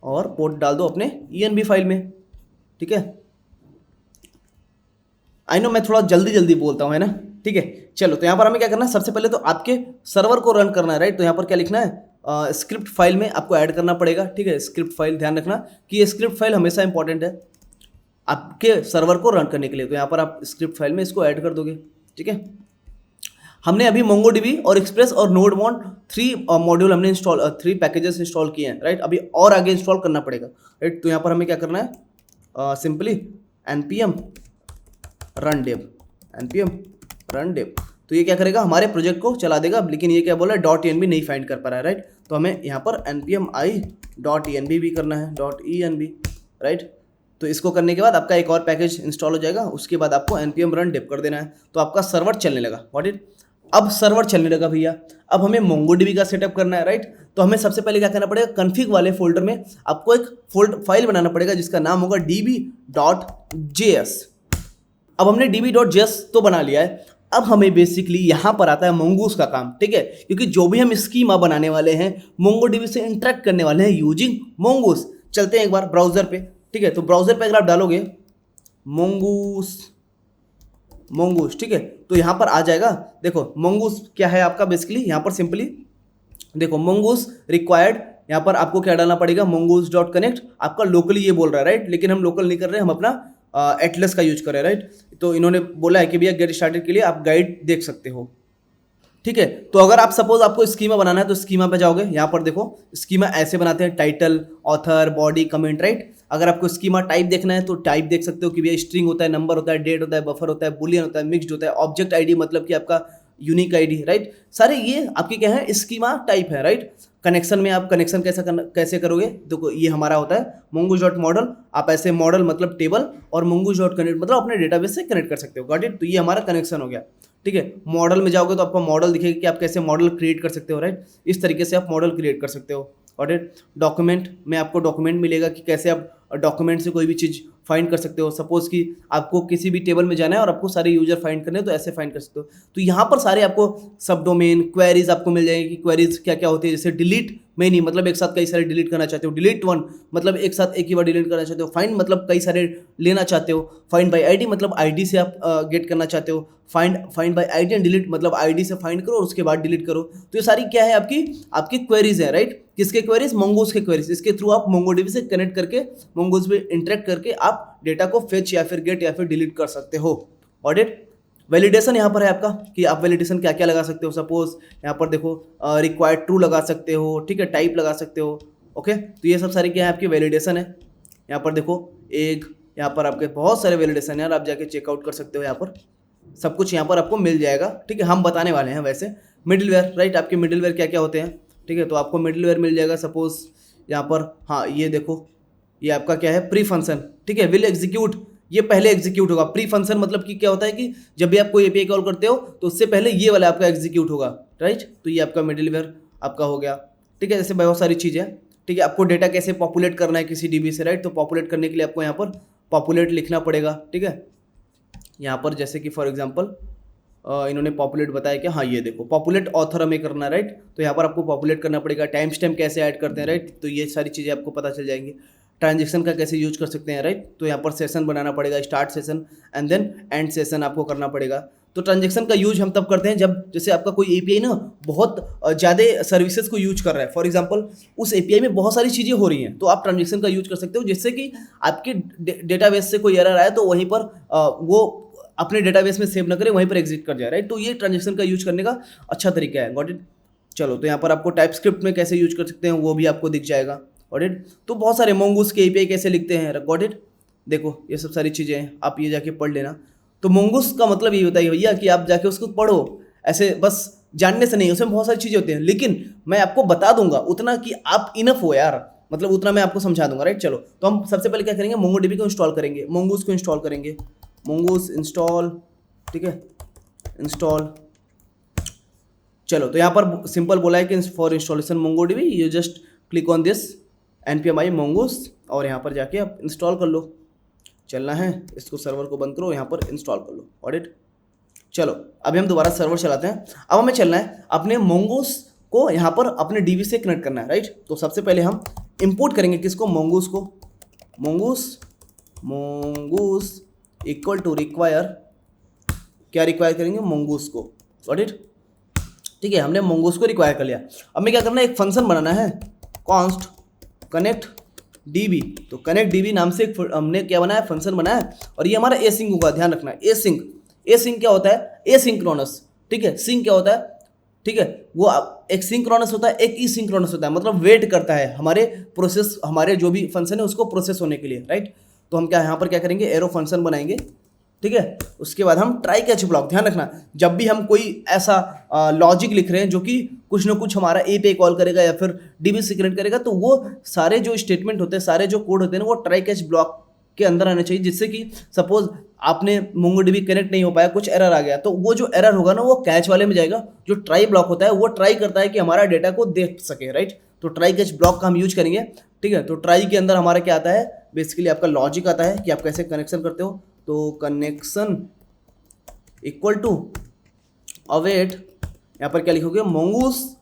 और पोर्ट डाल दो अपने ईएनबी फाइल में, ठीक है। आई नो मैं थोड़ा जल्दी बोलता हूँ, है ना, ठीक है। चलो, तो यहाँ पर हमें क्या करना है, सबसे पहले तो आपके सर्वर को रन करना है, राइट। तो यहाँ पर क्या लिखना है, स्क्रिप्ट फाइल में आपको ऐड करना पड़ेगा, ठीक है। स्क्रिप्ट फाइल, ध्यान रखना कि ये स्क्रिप्ट फाइल हमेशा इंपॉर्टेंट है आपके सर्वर को रन करने के लिए। तो यहाँ पर आप स्क्रिप्ट फाइल में इसको ऐड कर दोगे, ठीक है। हमने अभी मोंगोडीबी और एक्सप्रेस और नोडमोंट 3 मॉड्यूल हमने इंस्टॉल 3 पैकेजेस इंस्टॉल किए हैं, राइट। अभी और आगे इंस्टॉल करना पड़ेगा, राइट। तो यहाँ पर हमें क्या करना है, सिंपली npm रन डेव। तो ये क्या करेगा, हमारे प्रोजेक्ट को चला देगा। लेकिन ये क्या बोला है, .env नहीं फाइंड कर पा रहा है, राइट। तो हमें यहाँ पर npm i.env भी करना है, .env, राइट। तो इसको करने के बाद आपका एक और पैकेज इंस्टॉल हो जाएगा। उसके बाद आपको npm रन डेव कर देना है, तो आपका सर्वर चलने लगा, व्हाट इट। अब सर्वर चलने लगा भैया, अब हमें मोंगोडीबी का सेटअप करना है, राइट। तो हमें सबसे पहले क्या करना पड़ेगा, कन्फिग वाले फोल्डर में आपको एक फाइल बनाना पड़ेगा जिसका नाम होगा db.js। अब हमने db.js तो बना लिया है। अब हमें बेसिकली यहाँ पर आता है mongoose का काम, ठीक है। क्योंकि जो भी हम स्कीमा बनाने वाले हैं, मोंगोडीबी से इंटरेक्ट करने वाले हैं यूजिंग mongoose। चलते हैं एक बार ब्राउजर पे, ठीक है। तो ब्राउजर पे अगर आप डालोगे mongoose, ठीक है, तो यहाँ पर आ जाएगा। देखो mongoose क्या है आपका, बेसिकली यहाँ पर सिंपली देखो mongoose रिक्वायर्ड, यहाँ पर आपको क्या डालना पड़ेगा, mongoose.connect। आपका लोकली ये बोल रहा है, राइट। लेकिन हम लोकल नहीं कर रहे, हम अपना एटलस का यूज कर रहे हैं, राइट। तो इन्होंने बोला है कि भैया गेट स्टार्टेड के लिए आप गाइड देख सकते हो, ठीक है। तो अगर आप सपोज आपको स्कीमा बनाना है तो स्कीमा पे जाओगे, यहाँ पर देखो स्कीमा ऐसे बनाते हैं, title, author, body, comment, right. अगर आपको स्कीमा टाइप देखना है तो टाइप देख सकते हो कि भैया स्ट्रिंग होता है, नंबर होता है, डेट होता है, बफर होता है, बुलियन होता है, मिक्स्ड होता है, ऑब्जेक्ट आईडी मतलब कि आपका यूनिक आईडी, राइट। सारे ये आपके क्या है, स्कीमा टाइप है, राइट। कनेक्शन में आप कनेक्शन कैसे करोगे, देखो ये हमारा होता है mongoose.model। आप ऐसे मॉडल मतलब टेबल और mongoose.connect मतलब अपने डेटाबेस से कनेक्ट कर सकते हो, गॉट इट। तो ये हमारा कनेक्शन हो गया, ठीक है। मॉडल में जाओगे तो आपको मॉडल दिखेगा कि आप कैसे मॉडल क्रिएट कर सकते हो, राइट। इस तरीके से आप मॉडल क्रिएट कर सकते हो, गॉट इट। डॉक्यूमेंट में आपको डॉक्यूमेंट मिलेगा कि कैसे आप डॉक्यूमेंट से कोई भी चीज़ फाइंड कर सकते हो। सपोज कि आपको किसी भी टेबल में जाना है और आपको सारे यूजर फाइंड करने हैं, तो ऐसे फाइंड कर सकते हो। तो यहाँ पर सारे आपको सब डोमेन क्वेरीज आपको मिल जाएंगे कि क्वेरीज क्या क्या होती है। जैसे डिलीट नहीं मतलब एक साथ कई सारे डिलीट करना चाहते हो, डिलीट वन मतलब एक साथ एक ही बार डिलीट करना चाहते हो, फाइंड मतलब कई सारे लेना चाहते हो, फाइंड बाय आईडी मतलब आईडी से आप गेट करना चाहते हो, find by ID and delete मतलब आईडी से फाइंड करो और उसके बाद डिलीट करो। तो ये सारी क्या है, आपकी क्वेरीज है, राइट। किसके क्वेरीज, mongoose के क्वेरीज। इसके थ्रू आप मोंगोडीबी से कनेक्ट करके mongoose पे इंटरेक्ट करके आप डेटा को फेच या फिर गेट या फिर डिलीट कर सकते हो, ऑडिट। वैलिडेशन यहाँ पर है आपका कि आप वैलिडेशन क्या क्या लगा सकते हो। सपोज यहाँ पर देखो रिक्वायर्ड ट्रू लगा सकते हो, ठीक है, टाइप लगा सकते हो, ओके। तो ये सब सारी क्या है, आपकी वैलिडेशन है। यहाँ पर देखो एक, यहाँ पर आपके बहुत सारे वैलिडेशन है, आप जाके चेकआउट कर सकते हो। यहाँ पर सब कुछ यहाँ पर आपको मिल जाएगा, ठीक है। हम बताने वाले हैं वैसे मिडिलवेयर, राइट। आपके मिडिलवेयर क्या क्या होते हैं, ठीक है। तो आपको मिडिलवेयर मिल जाएगा। सपोज यहाँ पर हाँ ये देखो, ये आपका क्या है, प्री फंक्शन, ठीक है, विल एग्जीक्यूट। ये पहले एग्जीक्यूट होगा। प्री फंक्शन मतलब कि क्या होता है कि जब भी आप कोई एपीआई कॉल करते हो तो उससे पहले ये वाला आपका एग्जीक्यूट होगा, राइट। तो ये आपका मिडिलवेयर आपका हो गया, ठीक है। जैसे बहुत सारी चीज़ें, ठीक है। आपको डेटा कैसे पॉपुलेट करना है किसी डीबी से, राइट। तो पॉपुलेट करने के लिए आपको यहाँ पर पॉपुलेट लिखना पड़ेगा, ठीक है। यहाँ पर जैसे कि फॉर एग्जांपल इन्होंने पॉपुलेट बताया कि हाँ ये देखो पॉपुलेट ऑथर हमें करना, राइट। तो यहाँ पर आपको पॉपुलेट करना पड़ेगा। टाइम स्टैम्प कैसे ऐड करते हैं, राइट। तो ये सारी चीज़ें आपको पता चल जाएंगी। ट्रांजेक्शन का कैसे यूज कर सकते हैं, राइट। तो यहाँ पर सेशन बनाना पड़ेगा, start session and then end session आपको करना पड़ेगा। तो ट्रांजेक्शन का यूज हम तब करते हैं जब जैसे आपका कोई एपीआई ना बहुत ज़्यादा सर्विसेज को यूज कर रहा है। फॉर एग्जांपल उस एपीआई में बहुत सारी चीज़ें हो रही हैं, तो आप ट्रांजेक्शन का यूज कर सकते हो, जिससे कि आपके डेटाबेस से कोई एरर आए तो वहीं पर वो अपने डेटाबेस में सेव ना करें, वहीं पर एग्जिट कर जाए, राइट। तो ये ट्रांजेक्शन का यूज करने का अच्छा तरीका है, गॉट इट। चलो, तो यहाँ पर आपको टाइप स्क्रिप्ट में कैसे यूज कर सकते हैं वो भी आपको दिख जाएगा, गॉट इट। तो बहुत सारे मोंगूस के एपीआई कैसे लिखते हैं, गॉट इट। देखो ये सब सारी चीज़ें हैं, आप ये जाके पढ़ लेना। तो मोंगूस का मतलब ये होता है भैया कि आप जाके उसको पढ़ो, ऐसे बस जानने से नहीं, उसमें बहुत सारी चीज़ें होती हैं, लेकिन मैं आपको बता दूंगा उतना कि आप इनफ हो यार, मतलब उतना मैं आपको समझा दूंगा, राइट। चलो, तो हम सबसे पहले क्या करेंगे, मोंगोडीबी को इंस्टॉल करेंगे, मोंगूस को इंस्टॉल करेंगे, मोंगूस इंस्टॉल, ठीक है, इंस्टॉल। चलो, तो यहाँ पर सिंपल बोला है कि for installation MongoDB you just click on this npmi mongoose और यहाँ पर जाके आप इंस्टॉल कर लो। चलना है, इसको सर्वर को बंद करो, यहाँ पर इंस्टॉल कर लो, ऑडिट। चलो, अभी हम दोबारा सर्वर चलाते हैं। अब हमें चलना है अपने मोंगूस को यहाँ पर अपने डीबी से कनेक्ट करना है, राइट। तो सबसे पहले हम इंपोर्ट करेंगे किसको, मोंगूस को। मोंगूस इक्वल टू रिक्वायर, क्या रिक्वायर करेंगे, मोंगूस को, गॉट इट। ठीक है, हमने मोंगूस को रिक्वायर कर लिया। अब हमें क्या करना है, एक फंक्शन बनाना है, कॉन्स्ट कनेक्ट डीबी। तो कनेक्ट डीबी नाम से हमने क्या बनाया, फंक्शन बनाया है, और ये हमारा एसिंक होगा, ध्यान रखना। एसिंक क्या होता है, एसिंक्रोनस, ठीक है। सिंक क्या होता है, ठीक है, वो एक सिंक्रोनस होता है, एक ई सिंक्रोनस होता है, मतलब वेट करता है हमारे प्रोसेस, हमारे जो भी फंक्शन है उसको प्रोसेस होने के लिए, राइट। तो हम क्या यहाँ पर क्या करेंगे, एरो फंक्शन बनाएंगे, ठीक है। उसके बाद हम ट्राई कैच ब्लॉक, ध्यान रखना जब भी हम कोई ऐसा लॉजिक लिख रहे हैं जो कि कुछ ना कुछ हमारा एपीआई कॉल करेगा या फिर डीबी से कनेक्ट करेगा, तो वो सारे जो स्टेटमेंट होते हैं, सारे जो कोड होते हैं ना, वो ट्राई कैच ब्लॉक के अंदर आने चाहिए, जिससे कि सपोज आपने मोंगोडीबी कनेक्ट नहीं हो पाया, कुछ एरर आ गया, तो वो जो एरर होगा ना वो कैच वाले में जाएगा। जो ट्राई ब्लॉक होता है वो ट्राई करता है कि हमारा डेटा को देख सके, राइट। तो ट्राई कैच ब्लॉक का हम यूज करेंगे, ठीक है। तो ट्राई के अंदर हमारा क्या आता है, बेसिकली आपका लॉजिक आता है कि आप कैसे कनेक्शन करते हो। तो कनेक्शन इक्वल टू अवेट, यहाँ पर क्या लिखोगे, मोंगूस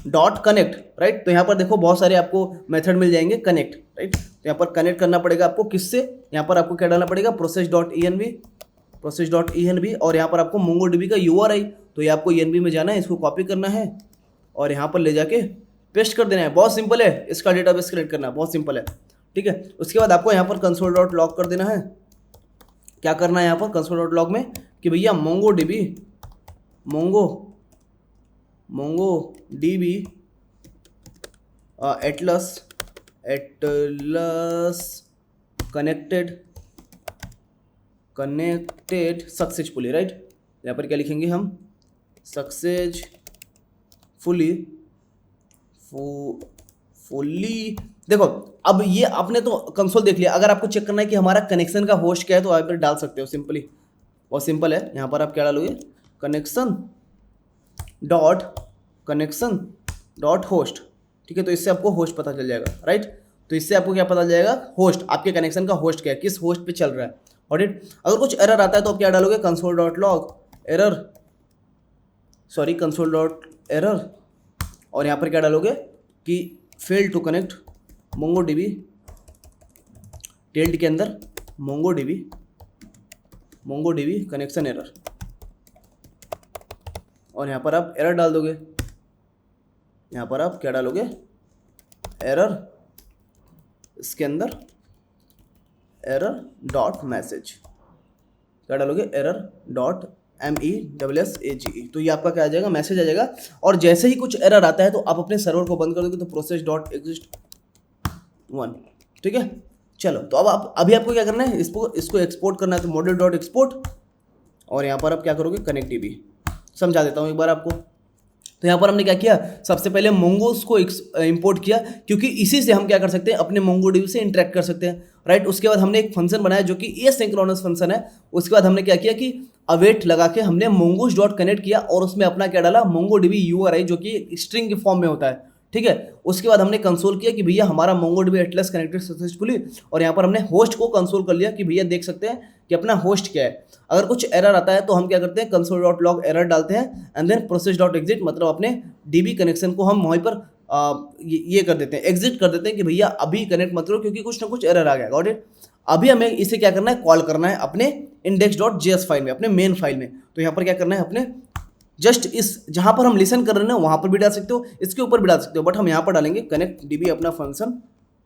डॉट कनेक्ट, राइट। तो यहाँ पर देखो बहुत सारे आपको मेथड मिल जाएंगे कनेक्ट, राइट। तो यहाँ पर कनेक्ट करना पड़ेगा आपको किससे, यहाँ पर आपको क्या डालना पड़ेगा, process dot E N V, और यहाँ पर आपको मोंगोडीबी का URI, तो ये आपको ENV में जाना है, इसको कॉपी करना है और यहाँ पर ले जाके पेस्ट कर देना है। बहुत सिंपल है, इसका डेटाबेस क्रिएट करना बहुत सिंपल है, ठीक है। उसके बाद आपको यहाँ पर कंसोल डॉट लॉग कर देना है। क्या करना है यहाँ पर कंसोल डॉट लॉग में कि भैया MongoDB Atlas connected successfully, right. यहाँ पर क्या लिखेंगे हम, सक्सेसफुली देखो अब ये आपने तो कंसोल देख लिया। अगर आपको चेक करना है कि हमारा कनेक्शन का होस्ट क्या है तो आप डाल सकते हो सिंपली, बहुत सिंपल है। यहाँ पर आप क्या डालोगे, कनेक्शन डॉट होस्ट, ठीक है। तो इससे आपको होस्ट पता चल जाएगा, राइट। तो इससे आपको क्या पता चल जाएगा, होस्ट, आपके कनेक्शन का होस्ट क्या है, किस होस्ट पे चल रहा है, ऑडिट। अगर कुछ एरर आता है तो आप क्या डालोगे, कंसोल डॉट एरर, और यहाँ पर क्या डालोगे कि फेल टू कनेक्ट मोंगोडीबी, टेल्ड के अंदर मोंगोडीबी कनेक्शन एरर, और यहाँ पर आप एरर डाल दोगे। यहाँ पर आप क्या डालोगे, एरर, इसके अंदर एरर डॉट मैसेज, क्या डालोगे, एरर डॉट MESSAGE। तो ये आपका क्या आ जाएगा, मैसेज आ जाएगा। और जैसे ही कुछ एरर आता है तो आप अपने सर्वर को बंद कर दोगे, तो प्रोसेस डॉट एग्जिस्ट 1, ठीक है। चलो, तो अब आप अभी आपको क्या करना है, इसको एक्सपोर्ट करना है, तो मॉड्यूल डॉट एक्सपोर्ट, और यहाँ पर आप क्या करोगे, कनेक्ट डीबी। समझा देता हूँ एक बार आपको, तो यहाँ पर हमने क्या किया, सबसे पहले मोंगोस को इंपोर्ट किया, क्योंकि इसी से हम क्या कर सकते हैं, अपने मोंगोडीबी से इंटरेक्ट कर सकते हैं, राइट। उसके बाद हमने एक फंक्शन बनाया जो कि एसिंक्रोनस फंक्शन है। उसके बाद हमने क्या किया कि अवेट लगा के हमने mongoose डॉट कनेक्ट किया और उसमें अपना क्या डाला, मोंगोडीबी URI जो कि स्ट्रिंग के फॉर्म में होता है, ठीक है। उसके बाद हमने कंसोल किया कि भैया हमारा मोंगोडीबी एटलस कनेक्टेड सक्सेसफुली, और यहाँ पर हमने होस्ट को कंसोल कर लिया कि भैया देख सकते हैं कि अपना होस्ट क्या है। अगर कुछ एरर आता है तो हम क्या करते हैं, कंसोल डॉट लॉग एरर डालते हैं and then process dot exit, मतलब अपने डीबी कनेक्शन को हम वहीं पर ये कर देते हैं, एग्जिट कर देते हैं कि भैया अभी कनेक्ट मत करो क्योंकि कुछ ना कुछ एरर आ गया। Got it. अभी हमें इसे क्या करना है, कॉल करना है अपने index.js फाइल में, अपने मेन फाइल में। तो यहाँ पर क्या करना है, अपने जस्ट इस जहाँ पर हम लिसन कर रहे हैं ना वहाँ पर भी डाल सकते हो, इसके ऊपर भी डाल सकते हो, बट हम यहाँ पर डालेंगे कनेक्ट डीबी अपना फंक्शन,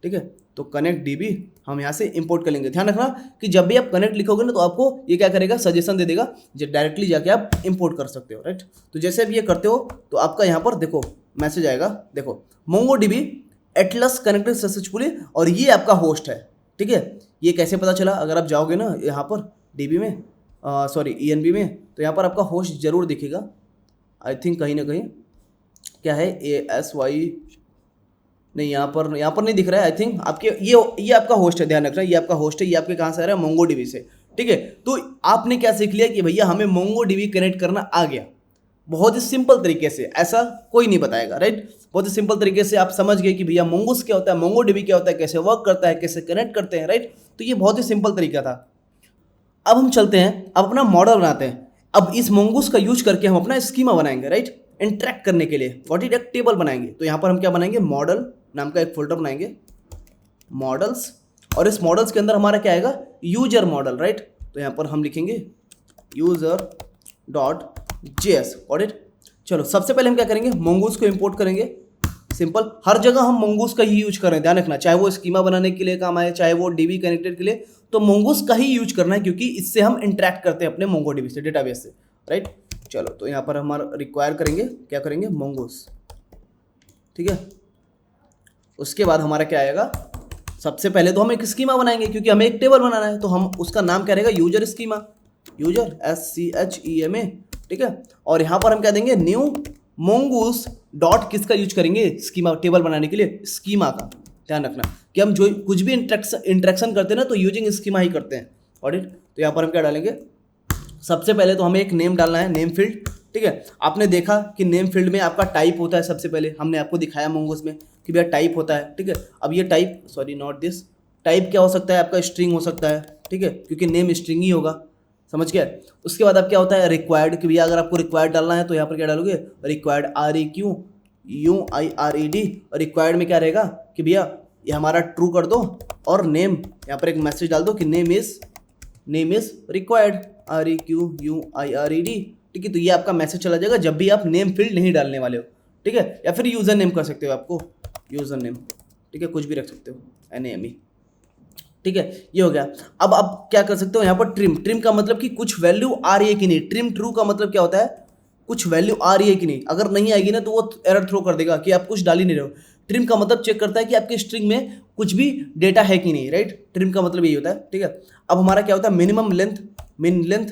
ठीक है। तो कनेक्ट डीबी हम यहाँ से इंपोर्ट कर लेंगे। ध्यान रखना कि जब भी आप कनेक्ट लिखोगे ना तो आपको ये क्या करेगा, सजेशन दे देगा, जो डायरेक्टली जाके आप इंपोर्ट कर सकते हो, राइट। तो जैसे आप ये करते हो तो आपका यहाँ पर देखो मैसेज आएगा, देखो मोंगोडीबी एटलस कनेक्टेड सक्सेसफुली, और ये आपका होस्ट है, ठीक है। ये कैसे पता चला, अगर आप जाओगे ना यहाँ पर डीबी में, सॉरी ENB में, तो यहाँ पर आपका होस्ट जरूर दिखेगा, आई थिंक कहीं ना कहीं क्या है ASY, नहीं यहाँ पर नहीं दिख रहा है, आई थिंक आपके ये आपका होस्ट है। ध्यान रखना ये आपका होस्ट है, ये आपके कहाँ से आ रहा है, मोंगोडीबी से, ठीक है। तो आपने क्या सीख लिया कि भैया हमें मोंगोडीबी कनेक्ट करना आ गया, बहुत ही सिंपल तरीके से, ऐसा कोई नहीं बताएगा, राइट। बहुत ही सिंपल तरीके से आप समझ गए कि भैया mongoose क्या होता है, मोंगोडीबी क्या होता है, कैसे वर्क करता है, कैसे कनेक्ट करते हैं, राइट। तो ये बहुत ही सिंपल तरीका था। अब हम चलते हैं, अब अपना मॉडल बनाते हैं। अब इस mongoose का यूज करके हम अपना स्कीमा बनाएंगे, राइट, इंटरेक्ट करने के लिए। व्हाट इट, एक टेबल बनाएंगे। तो यहाँ पर हम क्या बनाएंगे, मॉडल नाम का एक फोल्डर बनाएंगे, मॉडल्स, और इस मॉडल्स के अंदर हमारा क्या आएगा, यूजर मॉडल, राइट। तो यहाँ पर हम लिखेंगे user dot JS, what it. चलो सबसे पहले हम क्या करेंगे, mongoose को इंपोर्ट करेंगे। सिंपल, हर जगह हम mongoose का ही यूज कर रहे हैं, ध्यान रखना, चाहे वो स्कीमा बनाने के लिए काम आए, चाहे वो डीबी कनेक्टेड के लिए, तो mongoose का ही यूज करना है, क्योंकि इससे हम इंटरेक्ट करते हैं अपने मोंगोडीबी से, डेटाबेस से, राइट। चलो तो यहाँ पर हमारा रिक्वायर करेंगे, क्या करेंगे, mongoose, ठीक है। उसके बाद हमारा क्या आएगा, सबसे पहले तो हम एक स्कीमा बनाएंगे, क्योंकि हमें एक टेबल बनाना है, तो हम उसका नाम क्या रहेगा, यूजर स्कीमा, यूजर SCHEMA, ठीक है। और यहाँ पर हम क्या देंगे, न्यू mongoose डॉट किसका यूज करेंगे, स्कीमा, टेबल बनाने के लिए स्कीमा का। ध्यान रखना कि हम जो कुछ भी इंट्रैक्शन करते हैं ना तो यूजिंग स्कीमा ही करते हैं, ऑडिट। तो यहाँ पर हम क्या डालेंगे, सबसे पहले तो हमें एक नेम डालना है, नेम फील्ड, ठीक है। आपने देखा कि नेम फील्ड में आपका टाइप होता है, सबसे पहले हमने आपको दिखाया mongoose में कि भैया टाइप होता है, ठीक है। अब ये type, sorry not this, type क्या हो सकता है आपका, स्ट्रिंग हो सकता है, ठीक है, क्योंकि नेम स्ट्रिंग ही होगा, समझ गया। उसके बाद अब क्या होता है, रिक्वायर्ड, कि भैया अगर आपको रिक्वायर्ड डालना है तो यहाँ पर क्या डालोगे, रिक्वायर्ड REQUIRED। रिक्वायर्ड में क्या रहेगा कि भैया ये हमारा ट्रू कर दो, और नेम, यहाँ पर एक मैसेज डाल दो कि नेम इज रिक्वायर्ड REQUIRED, ठीक है। तो ये आपका मैसेज चला जाएगा जब भी आप नेम फील्ड नहीं डालने वाले हो, ठीक है। या फिर यूजर नेम कर सकते हो, आपको यूजर नेम, ठीक है, कुछ भी रख सकते हो, NAME, ठीक है। ये हो गया। अब आप क्या कर सकते हो, यहाँ पर ट्रिम का मतलब कि कुछ वैल्यू आ रही है कि नहीं। ट्रिम ट्रू का मतलब क्या होता है, कुछ वैल्यू आ रही है कि नहीं। अगर नहीं आएगी ना तो वो एरर थ्रो कर देगा कि आप कुछ डाल ही नहीं रहे हो। ट्रिम का मतलब चेक करता है कि आपके स्ट्रिंग में कुछ भी डेटा है कि नहीं, राइट। ट्रिम का मतलब यही होता है, ठीक है। अब हमारा क्या होता है, minimum length, min length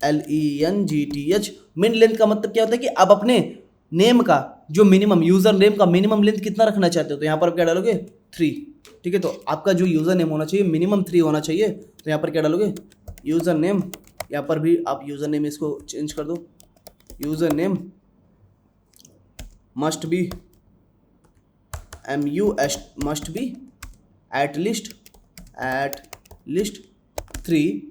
LENGTH। Min length का मतलब क्या होता है कि आप अपने नेम का जो मिनिमम, यूजर नेम का मिनिमम लेंथ कितना रखना चाहते हो। तो यहाँ पर आप क्या डालोगे, 3, ठीक है। तो आपका जो यूजर नेम होना चाहिए मिनिमम 3 होना चाहिए। तो यहाँ पर क्या डालोगे, यूजर नेम, यहाँ पर भी आप यूजर नेम इसको चेंज कर दो, user name must be must be at least 3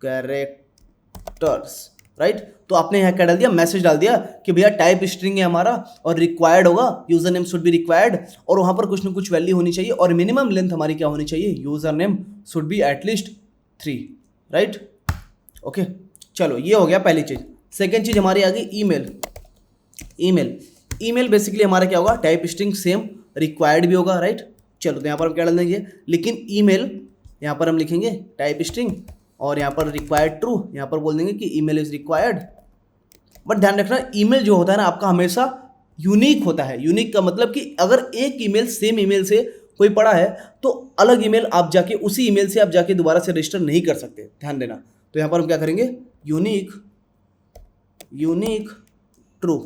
characters, right. तो आपने यहाँ क्या डाल दिया, मैसेज डाल दिया कि भैया टाइप स्ट्रिंग है हमारा और रिक्वायर्ड होगा, user name should be required, और वहाँ पर कुछ ना कुछ वैल्यू होनी चाहिए, और मिनिमम लेंथ हमारी क्या होनी चाहिए, user name should be at least 3, right. Okay, चलो ये हो गया पहली चीज़। सेकेंड चीज़ हमारी आ गई ईमेल बेसिकली हमारा क्या होगा, टाइप स्ट्रिंग सेम, रिक्वायर्ड भी होगा, राइट। चलो तो यहाँ पर हम क्या डाल देंगे, लेकिन ईमेल यहाँ पर हम लिखेंगे टाइप स्ट्रिंग, और यहाँ पर रिक्वायर्ड ट्रू, यहाँ पर बोल देंगे कि ईमेल इज रिक्वायर्ड। बट ध्यान रखना, ईमेल जो होता है ना आपका हमेशा यूनिक होता है। यूनिक का मतलब कि अगर एक ईमेल सेम ईमेल से कोई पड़ा है तो अलग ईमेल आप जाके उसी ईमेल से आप जाके दोबारा से रजिस्टर नहीं कर सकते, ध्यान देना। तो यहाँ पर हम क्या करेंगे, यूनिक यूनिक ट्रू।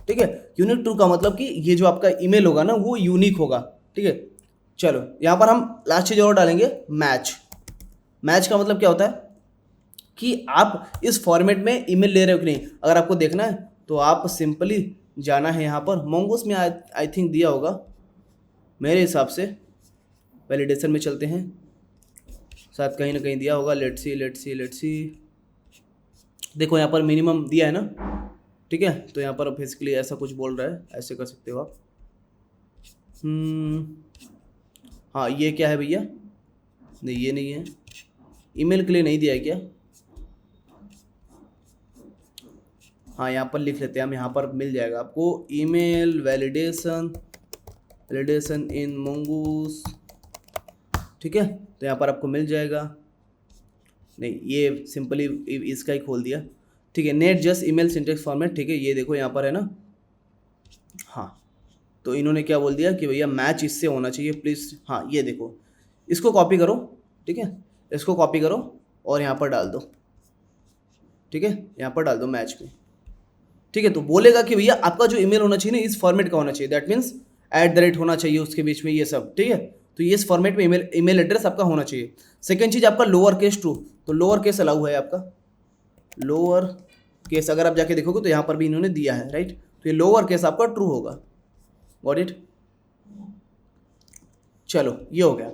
ठीक है, यूनिक ट्रू का मतलब कि ये जो आपका ईमेल होगा ना वो यूनिक होगा। ठीक है, चलो यहाँ पर हम लास्ट चीज और डालेंगे, मैच। मैच का मतलब क्या होता है कि आप इस फॉर्मेट में ईमेल ले रहे हो कि नहीं। अगर आपको देखना है तो आप सिंपली जाना है यहाँ पर, मोंगोस में आई थिंक दिया होगा मेरे हिसाब से, वैलिडेशन में चलते हैं, शायद कहीं ना कहीं दिया होगा। लेट्स सी, देखो यहाँ पर मिनिमम दिया है ना। ठीक है, तो यहाँ पर बेसिकली ऐसा कुछ बोल रहा है, ऐसे कर सकते हो आप। हाँ ये क्या है भैया, नहीं ये नहीं है, ईमेल के लिए नहीं दिया है क्या। हाँ यहाँ पर लिख लेते हैं हम, यहाँ पर मिल जाएगा आपको ईमेल वैलिडेशन इन मोंगूस। ठीक है, तो यहाँ पर आपको मिल जाएगा। नहीं ये सिंपली इसका ही खोल दिया। ठीक है, net just email syntax format. ठीक है, ये देखो यहाँ पर है ना। हाँ तो इन्होंने क्या बोल दिया कि भैया मैच इससे होना चाहिए प्लीज़। हाँ ये देखो, इसको कॉपी करो। ठीक है, इसको कॉपी करो और यहाँ पर डाल दो। ठीक है, यहाँ पर डाल दो मैच में। ठीक है, तो बोलेगा कि भैया आपका जो ईमेल होना चाहिए ना इस फॉर्मेट का होना चाहिए, दैट मीन्स @ होना चाहिए उसके बीच में ये सब। ठीक है, तो ये इस फॉर्मेट में ईमेल एड्रेस आपका होना चाहिए। सेकेंड चीज़ आपका लोअर केस ट्रू, तो लोअर केस अलाउ है आपका, लोअर केस अगर आप जाके देखोगे तो यहाँ पर भी इन्होंने दिया है, राइट। तो ये लोअर केस आपका ट्रू होगा। Got it. चलो ये हो गया।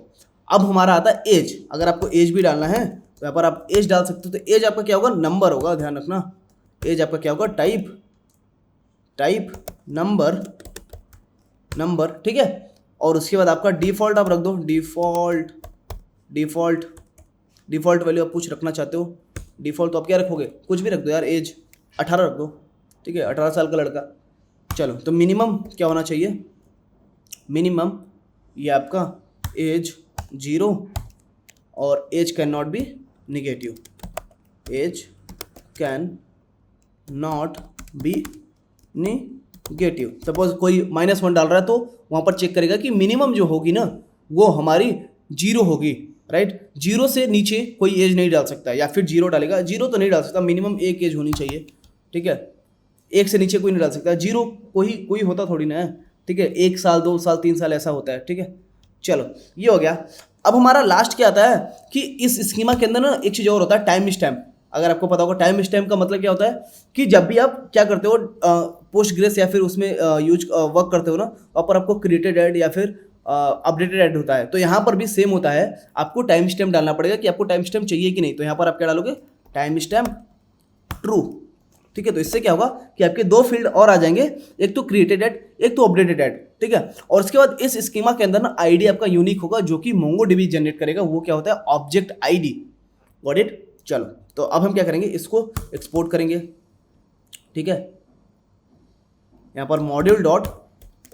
अब हमारा आता है एज। अगर आपको एज भी डालना है तो यहाँ पर आप एज डाल सकते हो। तो एज आपका क्या होगा, नंबर होगा, ध्यान रखना। एज आपका क्या होगा, टाइप नंबर। ठीक है, और उसके बाद आपका डिफ़ॉल्ट आप रख दो, डिफ़ॉल्ट वैल्यू आप कुछ रखना चाहते हो। डिफ़ॉल्ट तो आप क्या रखोगे, कुछ भी रख दो यार, एज 18 रख दो। ठीक है, 18 साल का लड़का। चलो तो मिनिमम क्या होना चाहिए, मिनिमम ये आपका एज 0 और age can not be negative, age can not be negative. Suppose कोई -1 डाल रहा है तो वहाँ पर चेक करेगा कि मिनिमम जो होगी ना वो हमारी 0 होगी, राइट। 0 से नीचे कोई एज नहीं डाल सकता, या फिर 0 डालेगा, 0 तो नहीं डाल सकता, मिनिमम एक एज होनी चाहिए। ठीक है, 1 से नीचे कोई नहीं डाल सकता, 0 कोई होता थोड़ी ना है। ठीक है, 1 साल 2 साल 3 साल ऐसा होता है। ठीक है, चलो ये हो गया। अब हमारा लास्ट क्या आता है कि इस स्कीमा के अंदर ना एक चीज़ और होता है, टाइम स्टैम्प। अगर आपको पता होगा टाइम स्टैम्प का मतलब क्या होता है कि जब भी आप क्या करते हो पोस्टग्रेस या फिर उसमें वर्क करते हो ना, वहाँ पर आपको क्रिएटेड ऐड या फिर अपडेटेड ऐड होता है। तो यहाँ पर भी सेम होता है, आपको टाइम स्टैम्प डालना पड़ेगा कि आपको टाइम स्टैम्प चाहिए कि नहीं। तो यहाँ पर आप क्या डालोगे, टाइम स्टैम्प ट्रू। ठीक है, तो इससे क्या होगा कि आपके 2 फील्ड और आ जाएंगे, एक तो क्रिएटेड ऐड, एक तो अपडेटेड ऐड। ठीक है, और उसके बाद इस स्कीमा के अंदर ना आईडी आपका यूनिक होगा जो कि मोंगोडीबी जनरेट करेगा, वो क्या होता है, ऑब्जेक्ट आईडी। Got it. चलो तो अब हम क्या करेंगे, इसको एक्सपोर्ट करेंगे। ठीक है, यहाँ पर मॉड्यूल डॉट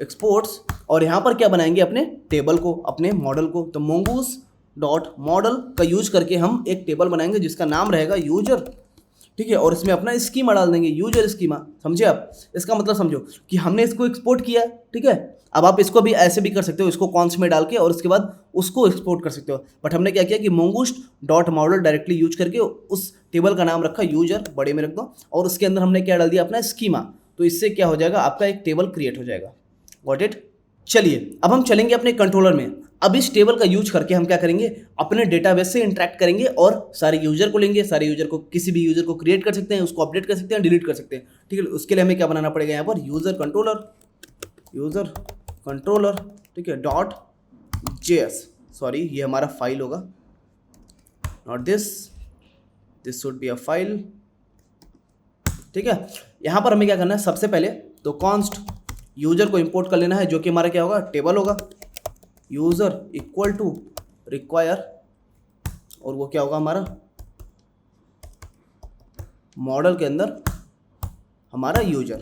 एक्सपोर्ट्स, और यहाँ पर क्या बनाएंगे, अपने टेबल को, अपने मॉडल को। तो mongoose डॉट मॉडल का यूज करके हम एक टेबल बनाएंगे जिसका नाम रहेगा यूजर। ठीक है, और इसमें अपना स्कीमा डाल देंगे, यूजर स्कीमा। समझे आप, इसका मतलब समझो कि हमने इसको एक्सपोर्ट किया। ठीक है, अब आप इसको भी ऐसे भी कर सकते हो, इसको कॉन्स में डाल के और उसके बाद उसको एक्सपोर्ट कर सकते हो। बट हमने क्या किया कि mongoose dot model directly use करके उस टेबल का नाम रखा यूजर, बड़े में रख दो, और उसके अंदर हमने क्या डाल दिया, अपना स्कीमा। तो इससे क्या हो जाएगा, आपका एक टेबल क्रिएट हो जाएगा। Got it. चलिए अब हम चलेंगे अपने कंट्रोलर में। अब इस टेबल का यूज करके हम क्या करेंगे, अपने डेटाबेस से इंटरेक्ट करेंगे और सारे यूजर को लेंगे। सारे यूजर को, किसी भी यूजर को क्रिएट कर सकते हैं, उसको अपडेट कर सकते हैं, डिलीट कर सकते हैं। ठीक है, उसके लिए हमें क्या बनाना पड़ेगा, यहाँ पर यूजर कंट्रोलर। ठीक है, .js, सॉरी ये हमारा फाइल होगा, not this should be a file. ठीक है, यहाँ पर हमें क्या करना है, सबसे पहले तो कॉन्स्ट यूजर को इंपोर्ट कर लेना है, जो कि हमारा क्या होगा, टेबल होगा। यूजर इक्वल टू रिक्वायर, और वो क्या होगा हमारा, मॉडल के अंदर हमारा यूजर।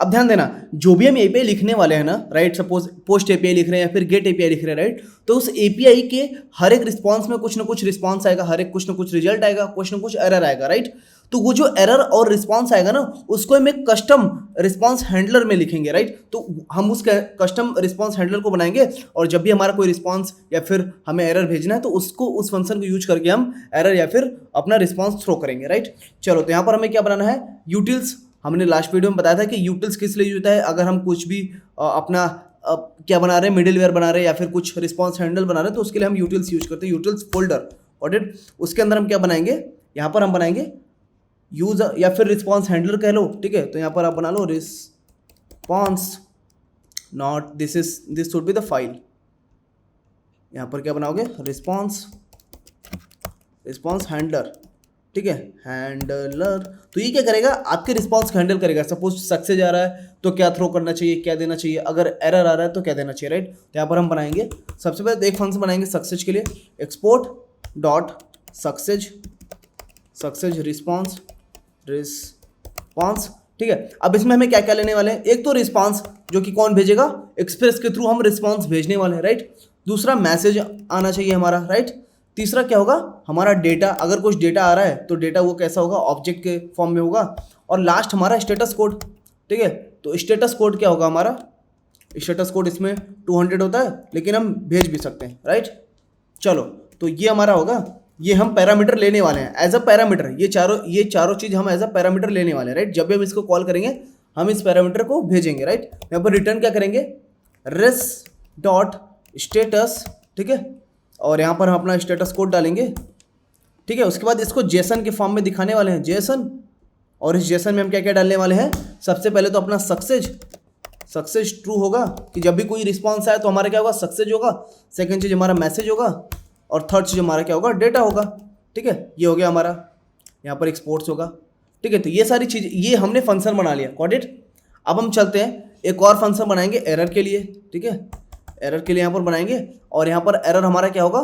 अब ध्यान देना, जो भी हम एपीआई लिखने वाले हैं ना, राइट, सपोज पोस्ट एपीआई लिख रहे हैं या फिर गेट एपीआई लिख रहे हैं, राइट, तो उस एपीआई के हर एक रिस्पॉन्स में कुछ ना कुछ रिस्पॉन्स आएगा, हर एक कुछ ना कुछ रिजल्ट आएगा, कुछ ना कुछ एरर आएगा, राइट। तो वो जो एरर और रिस्पॉन्स आएगा ना, उसको हम एक कस्टम रिस्पॉन्स हैंडलर में लिखेंगे, राइट। तो हम उस कस्टम रिस्पॉन्स हैंडलर को बनाएंगे, और जब भी हमारा कोई रिस्पॉन्स या फिर हमें एरर भेजना है तो उसको, उस फंक्शन को यूज करके हम एरर या फिर अपना रिस्पॉन्स थ्रो करेंगे, राइट। चलो तो यहाँ पर हमें क्या बनाना है, यूटिल्स हमने लास्ट वीडियो में बताया था कि यूटिल्स किस लिए यूज होता है, अगर हम कुछ भी अपना क्या बना रहे हैं, मिडिलवेयर बना रहे हैं या फिर कुछ रिस्पॉन्स हैंडल बना रहे हैं, तो उसके लिए हम यूटिल्स यूज करते हैं, यूटिल्स फोल्डर। और उसके अंदर हम क्या बनाएंगे, यहाँ पर हम बनाएंगे यूजर या फिर रिस्पॉन्स हैंडलर कह लो, ठीक है। तो यहाँ पर आप बना लो response not this should be the file. यहाँ पर क्या बनाओगे, रिस्पॉन्स हैंडलर, ठीक है, हैंडलर। तो ये क्या करेगा, आपके रिस्पॉन्स को हैंडल करेगा। सपोज सक्सेस आ रहा है तो क्या थ्रो करना चाहिए, क्या देना चाहिए, अगर एरर आ रहा है तो क्या देना चाहिए, राइट। तो यहाँ पर हम बनाएंगे सबसे पहले एक फंक्शन बनाएंगे सक्सेस के लिए, एक्सपोर्ट डॉट सक्सेस रिस्पॉन्स, ठीक है। अब इसमें हमें क्या क्या लेने वाले हैं, एक तो रिस्पॉन्स जो कि कौन भेजेगा, एक्सप्रेस के थ्रू हम रिस्पॉन्स भेजने वाले हैं, राइट। दूसरा मैसेज आना चाहिए हमारा, राइट। तीसरा क्या होगा, हमारा डेटा, अगर कुछ डेटा आ रहा है तो डेटा वो कैसा होगा, ऑब्जेक्ट के फॉर्म में होगा। और लास्ट हमारा स्टेटस कोड, ठीक है। तो स्टेटस कोड क्या होगा हमारा, स्टेटस कोड इसमें 200 होता है, लेकिन हम भेज भी सकते हैं, राइट। चलो, तो ये हमारा होगा, ये हम पैरामीटर लेने वाले हैं एज अ पैरामीटर, ये चारों चीज़ हम एज अ पैरामीटर लेने वाले हैं, राइट। जब भी हम इसको कॉल करेंगे हम इस पैरामीटर को भेजेंगे, राइट। यहाँ पर रिटर्न क्या करेंगे, res डॉट स्टेटस, ठीक है। और यहाँ पर हम अपना स्टेटस कोड डालेंगे, ठीक है। उसके बाद इसको जेसन के फॉर्म में दिखाने वाले हैं, जेसन। और इस जेसन में हम क्या क्या डालने वाले हैं, सबसे पहले तो अपना सक्सेस ट्रू होगा, कि जब भी कोई रिस्पॉन्स आए तो हमारा क्या होगा, सक्सेस होगा। सेकंड चीज़ हमारा मैसेज होगा, और थर्ड चीज़ हमारा क्या होगा, डेटा होगा, ठीक है। ये हो गया हमारा, यहाँ पर एक्सपोर्ट्स होगा, ठीक है। तो ये सारी चीज़, ये हमने फंक्शन बना लिया, गॉट इट। अब हम चलते हैं एक और फंक्शन बनाएंगे एरर के लिए, ठीक है। एरर के लिए यहाँ पर बनाएंगे, और यहाँ पर एरर हमारा क्या होगा,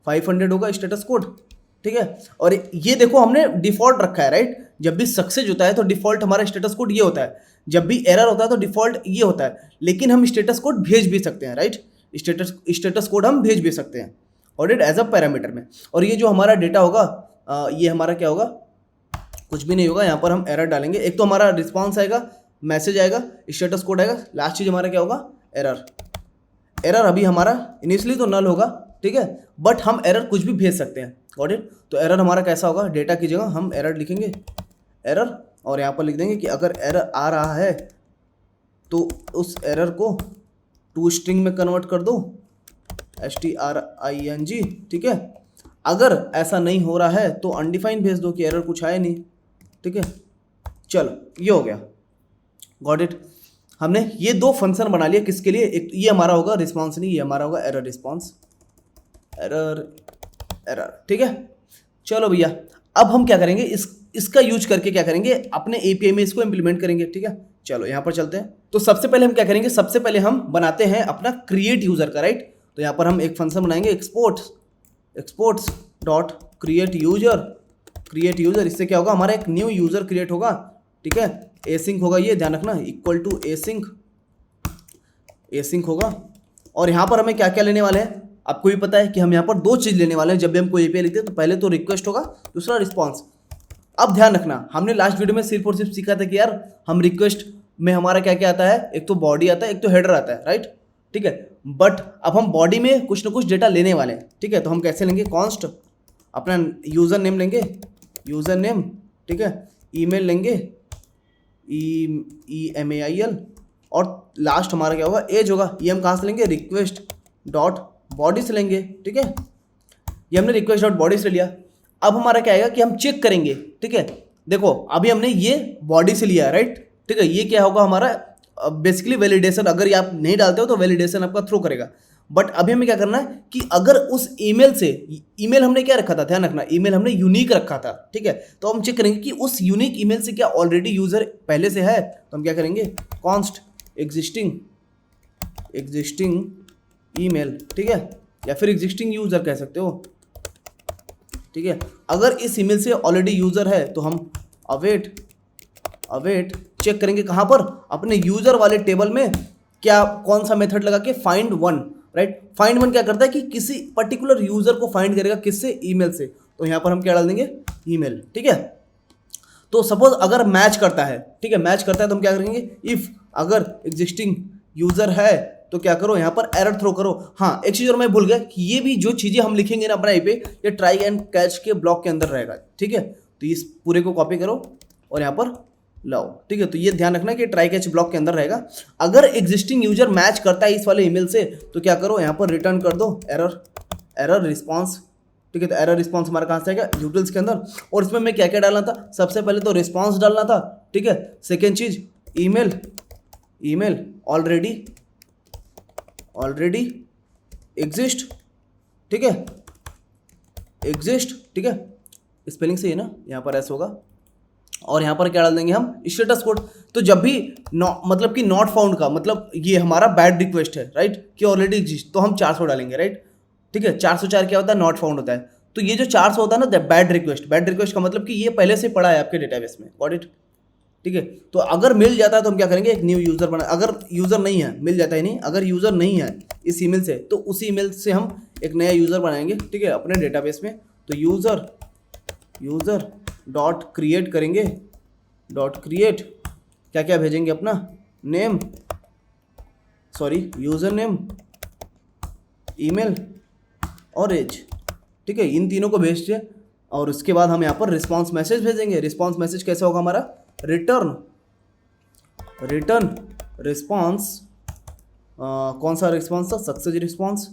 500 होगा स्टेटस कोड, ठीक है। और ये देखो हमने डिफॉल्ट रखा है, राइट। जब भी सक्सेस होता है तो डिफॉल्ट हमारा स्टेटस कोड ये होता है, जब भी एरर होता है तो डिफॉल्ट ये होता है, लेकिन हम स्टेटस कोड भेज भी सकते हैं, राइट। स्टेटस कोड हम भेज भी सकते हैं, और इट एज अ पैरामीटर में। और ये जो हमारा डेटा होगा, ये हमारा क्या होगा, कुछ भी नहीं होगा। यहाँ पर हम एरर डालेंगे, एक तो हमारा रिस्पॉन्स आएगा, मैसेज आएगा, स्टेटस कोड आएगा, लास्ट चीज़ हमारा क्या होगा, एरर अभी हमारा इनिशियली तो नल होगा, ठीक है, बट हम एरर कुछ भी भेज सकते हैं, गॉट इट। तो एरर हमारा कैसा होगा, डेटा की जगह हम एरर लिखेंगे, एरर, और यहाँ पर लिख देंगे कि अगर एरर आ रहा है तो उस एरर को टू स्ट्रिंग में कन्वर्ट कर दो, string, ठीक है। अगर ऐसा नहीं हो रहा है तो अनडिफाइंड भेज दो कि एरर कुछ आया नहीं, ठीक है। चलो, ये हो गया, गॉट इट। हमने ये दो फंक्शन बना लिया, किसके लिए, एक ये हमारा होगा रिस्पॉन्स, नहीं, ये हमारा होगा एरर रिस्पॉन्स, एरर, ठीक है। चलो भैया, अब हम क्या करेंगे, इसका यूज करके क्या करेंगे, अपने एपीआई में इसको इंप्लीमेंट करेंगे, ठीक है। चलो यहाँ पर चलते हैं। तो सबसे पहले हम क्या करेंगे, सबसे पहले हम बनाते हैं अपना क्रिएट यूजर का, राइट। तो यहाँ पर हम एक फंक्शन बनाएंगे, एक्सपोर्ट्स डॉट क्रिएट यूजर। इससे क्या होगा, हमारा एक न्यू यूजर क्रिएट होगा, ठीक है। एसिंक होगा, ये ध्यान रखना, इक्वल टू एसिंक होगा। और यहाँ पर हमें क्या क्या लेने वाले हैं, आपको भी पता है कि हम यहाँ पर दो चीज़ लेने वाले हैं। जब भी हम कोई एपीआई लिखते हैं तो पहले तो रिक्वेस्ट होगा, दूसरा रिस्पॉन्स। अब ध्यान रखना, हमने लास्ट वीडियो में सिर्फ और सिर्फ सीखा था कि यार हम रिक्वेस्ट में हमारा क्या क्या आता है, एक तो बॉडी आता है, एक तो हेडर आता है, राइट, ठीक है। बट अब हम बॉडी में कुछ ना कुछ डेटा लेने वाले हैं, ठीक है। तो हम कैसे लेंगे, कॉन्स्ट अपना यूज़र नेम लेंगे, ठीक है। ईमेल लेंगे, email, और लास्ट हमारा क्या होगा, एज होगा। ये हम कहाँ से लेंगे, रिक्वेस्ट डॉट बॉडी से लेंगे, ठीक है। ये हमने रिक्वेस्ट डॉट बॉडी से लिया। अब हमारा क्या आएगा कि हम चेक करेंगे, ठीक है। देखो अभी हमने ये बॉडी से लिया, राइट, ठीक है। ये क्या होगा हमारा, बेसिकली वैलिडेशन, अगर ये आप नहीं डालते हो तो वैलिडेशन आपका थ्रो करेगा। बट अभी हमें क्या करना है कि अगर उस ईमेल से, ईमेल हमने क्या रखा था, ध्यान रखना, ईमेल हमने यूनिक रखा था, ठीक है। तो हम चेक करेंगे कि उस यूनिक ईमेल से क्या ऑलरेडी यूजर पहले से है। तो हम क्या करेंगे, कॉन्स्ट एग्जिस्टिंग ईमेल, ठीक है, या फिर एग्जिस्टिंग यूजर कह सकते हो, ठीक है। अगर इस ईमेल से ऑलरेडी यूजर है तो हम अवेट चेक करेंगे, कहाँ पर, अपने यूजर वाले टेबल में, क्या कौन सा मेथड लगा के, find one, right. Find one क्या करता है कि किसी पर्टिकुलर यूजर को फाइंड करेगा, किससे, ईमेल से। तो यहाँ पर हम क्या डाल देंगे, ईमेल, ठीक है। तो सपोज अगर मैच करता है, ठीक है, मैच करता है तो हम क्या करेंगे, इफ अगर एग्जिस्टिंग यूजर है तो क्या करो, यहाँ पर एरर थ्रो करो। हाँ, एक चीज़ और मैं भूल गया कि ये भी जो चीज़ें हम लिखेंगे ना अपना पे, ये ट्राई एंड कैच के ब्लॉक के अंदर रहेगा, ठीक है। तो इस पूरे को कॉपी करो और यहाँ पर लव, ठीक है। तो ये ध्यान रखना कि ट्राई कैच ब्लॉक के अंदर रहेगा। अगर एग्जिस्टिंग यूजर मैच करता है इस वाले ईमेल से तो क्या करो, यहाँ पर रिटर्न कर दो एरर रिस्पॉन्स, ठीक है। तो एरर रिस्पॉन्स हमारा कहाँ से आएगा, यूटिल्स के अंदर। और इसमें मैं क्या क्या डालना था, सबसे पहले तो रिस्पॉन्स डालना था, ठीक है। सेकेंड चीज ईमेल ऑलरेडी एग्जिस्ट, ठीक है, एग्जिस्ट, ठीक है। स्पेलिंग सही है ना, यहाँ पर ऐसा होगा। और यहाँ पर क्या डाल देंगे हम, स्टेटस कोड। तो जब भी मतलब कि नॉट फाउंड का मतलब ये हमारा बैड रिक्वेस्ट है, राइट, कि ऑलरेडी एग्जिस्ट, तो हम 400 डालेंगे, राइट, ठीक है। 404 क्या होता है, नॉट फाउंड होता है। तो ये जो 400 होता है ना, बैड रिक्वेस्ट का मतलब कि ये पहले से पड़ा है आपके डेटाबेस में, गॉट इट, ठीक है। तो अगर मिल जाता है तो हम क्या करेंगे, एक न्यू यूजर बना। अगर यूजर नहीं है, मिल जाता है नहीं, अगर यूजर नहीं है इस ईमेल से तो उसी ईमेल से हम एक नया यूजर बनाएंगे, ठीक है, अपने डेटाबेस में। तो यूजर डॉट क्रिएट करेंगे, क्या क्या भेजेंगे, अपना नेम, यूजर नेम, ईमेल और एज, ठीक है। इन तीनों को भेजते हैं और उसके बाद हम यहाँ पर रिस्पॉन्स मैसेज भेजेंगे। रिस्पॉन्स मैसेज कैसा होगा हमारा, रिटर्न रिस्पॉन्स, कौन सा रिस्पॉन्स था, सक्सेस रिस्पॉन्स,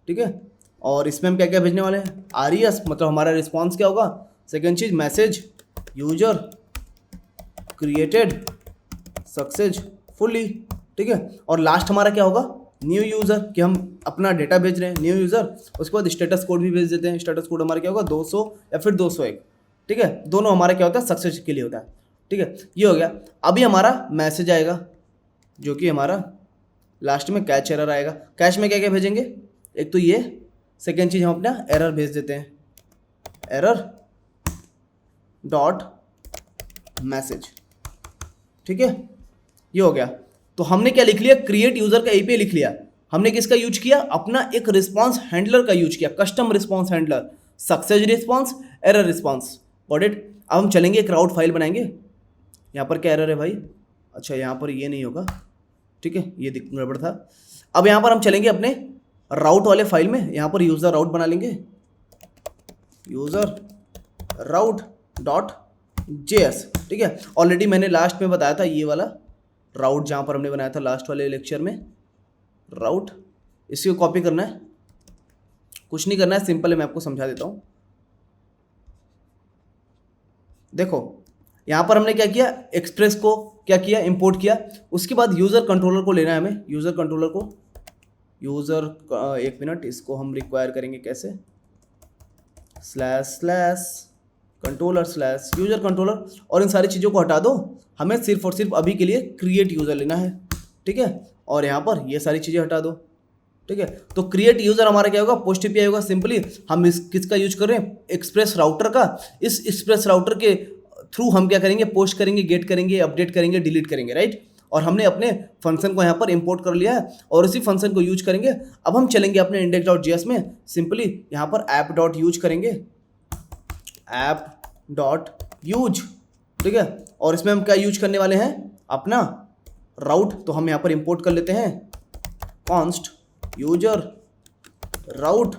ठीक है। और इसमें हम क्या क्या भेजने वाले हैं, आरईएस, मतलब हमारा रिस्पॉन्स क्या होगा। सेकेंड चीज मैसेज यूजर क्रिएटेड सक्सेसफुली, ठीक है। और लास्ट हमारा क्या होगा, न्यू यूज़र, कि हम अपना डेटा भेज रहे हैं, न्यू यूज़र। उसके बाद स्टेटस कोड भी भेज देते हैं। स्टेटस कोड हमारा क्या होगा, 200 या फिर 201, ठीक है। दोनों हमारा क्या होता है, सक्सेस के लिए होता है, ठीक है। ये हो गया। अभी हमारा मैसेज आएगा जो कि हमारा लास्ट में कैच एरर आएगा। कैच में क्या क्या भेजेंगे, एक तो ये, सेकेंड चीज़ हम अपना एरर भेज देते हैं, एरर डॉट मैसेज, ठीक है। ये हो गया। तो हमने क्या लिख लिया, क्रिएट यूजर का एपीआई लिख लिया। हमने किसका यूज किया, अपना एक रिस्पॉन्स हैंडलर का यूज किया, custom response handler, success response, error response, got it. अब हम चलेंगे एक राउट फाइल बनाएंगे। यहाँ पर क्या एरर है भाई, अच्छा यहाँ पर ये नहीं होगा, ठीक है, ये गड़बड़ था। अब यहाँ पर हम चलेंगे अपने राउट वाले फाइल में, यहाँ पर यूजर राउट बना लेंगे, यूजर राउट डॉट जेएस, ठीक है। ऑलरेडी मैंने लास्ट में बताया था ये वाला राउट, जहाँ पर हमने बनाया था लास्ट वाले लेक्चर में राउट। इसी को कॉपी करना है, कुछ नहीं करना है, सिंपल है, मैं आपको समझा देता हूँ। देखो यहाँ पर हमने क्या किया, एक्सप्रेस को क्या किया, इंपोर्ट किया। उसके बाद यूज़र कंट्रोलर को लेना है हमें, यूज़र कंट्रोलर को, एक मिनट, इसको हम रिक्वायर करेंगे कैसे, //controller/यूजर कंट्रोलर। और इन सारी चीज़ों को हटा दो, हमें सिर्फ और सिर्फ अभी के लिए क्रिएट यूज़र लेना है, ठीक है। और यहाँ पर ये सारी चीज़ें हटा दो, ठीक है। तो क्रिएट यूज़र हमारा क्या होगा, पोस्ट एपीआई होगा। सिंपली हम इस किसका यूज कर रहे हैं, एक्सप्रेस राउटर का। इस एक्सप्रेस राउटर के थ्रू हम क्या करेंगे, पोस्ट करेंगे, गेट करेंगे, अपडेट करेंगे, डिलीट करेंगे, राइट। और हमने अपने फंक्शन को यहाँ पर इंपोर्ट कर लिया है और उसी फंक्शन को यूज करेंगे। अब हम चलेंगे अपने index.js में, सिंपली यहाँ पर app.use करेंगे, app.use, ठीक है। और इसमें हम क्या यूज करने वाले हैं, अपना राउट। तो हम यहाँ पर इंपोर्ट कर लेते हैं, const user route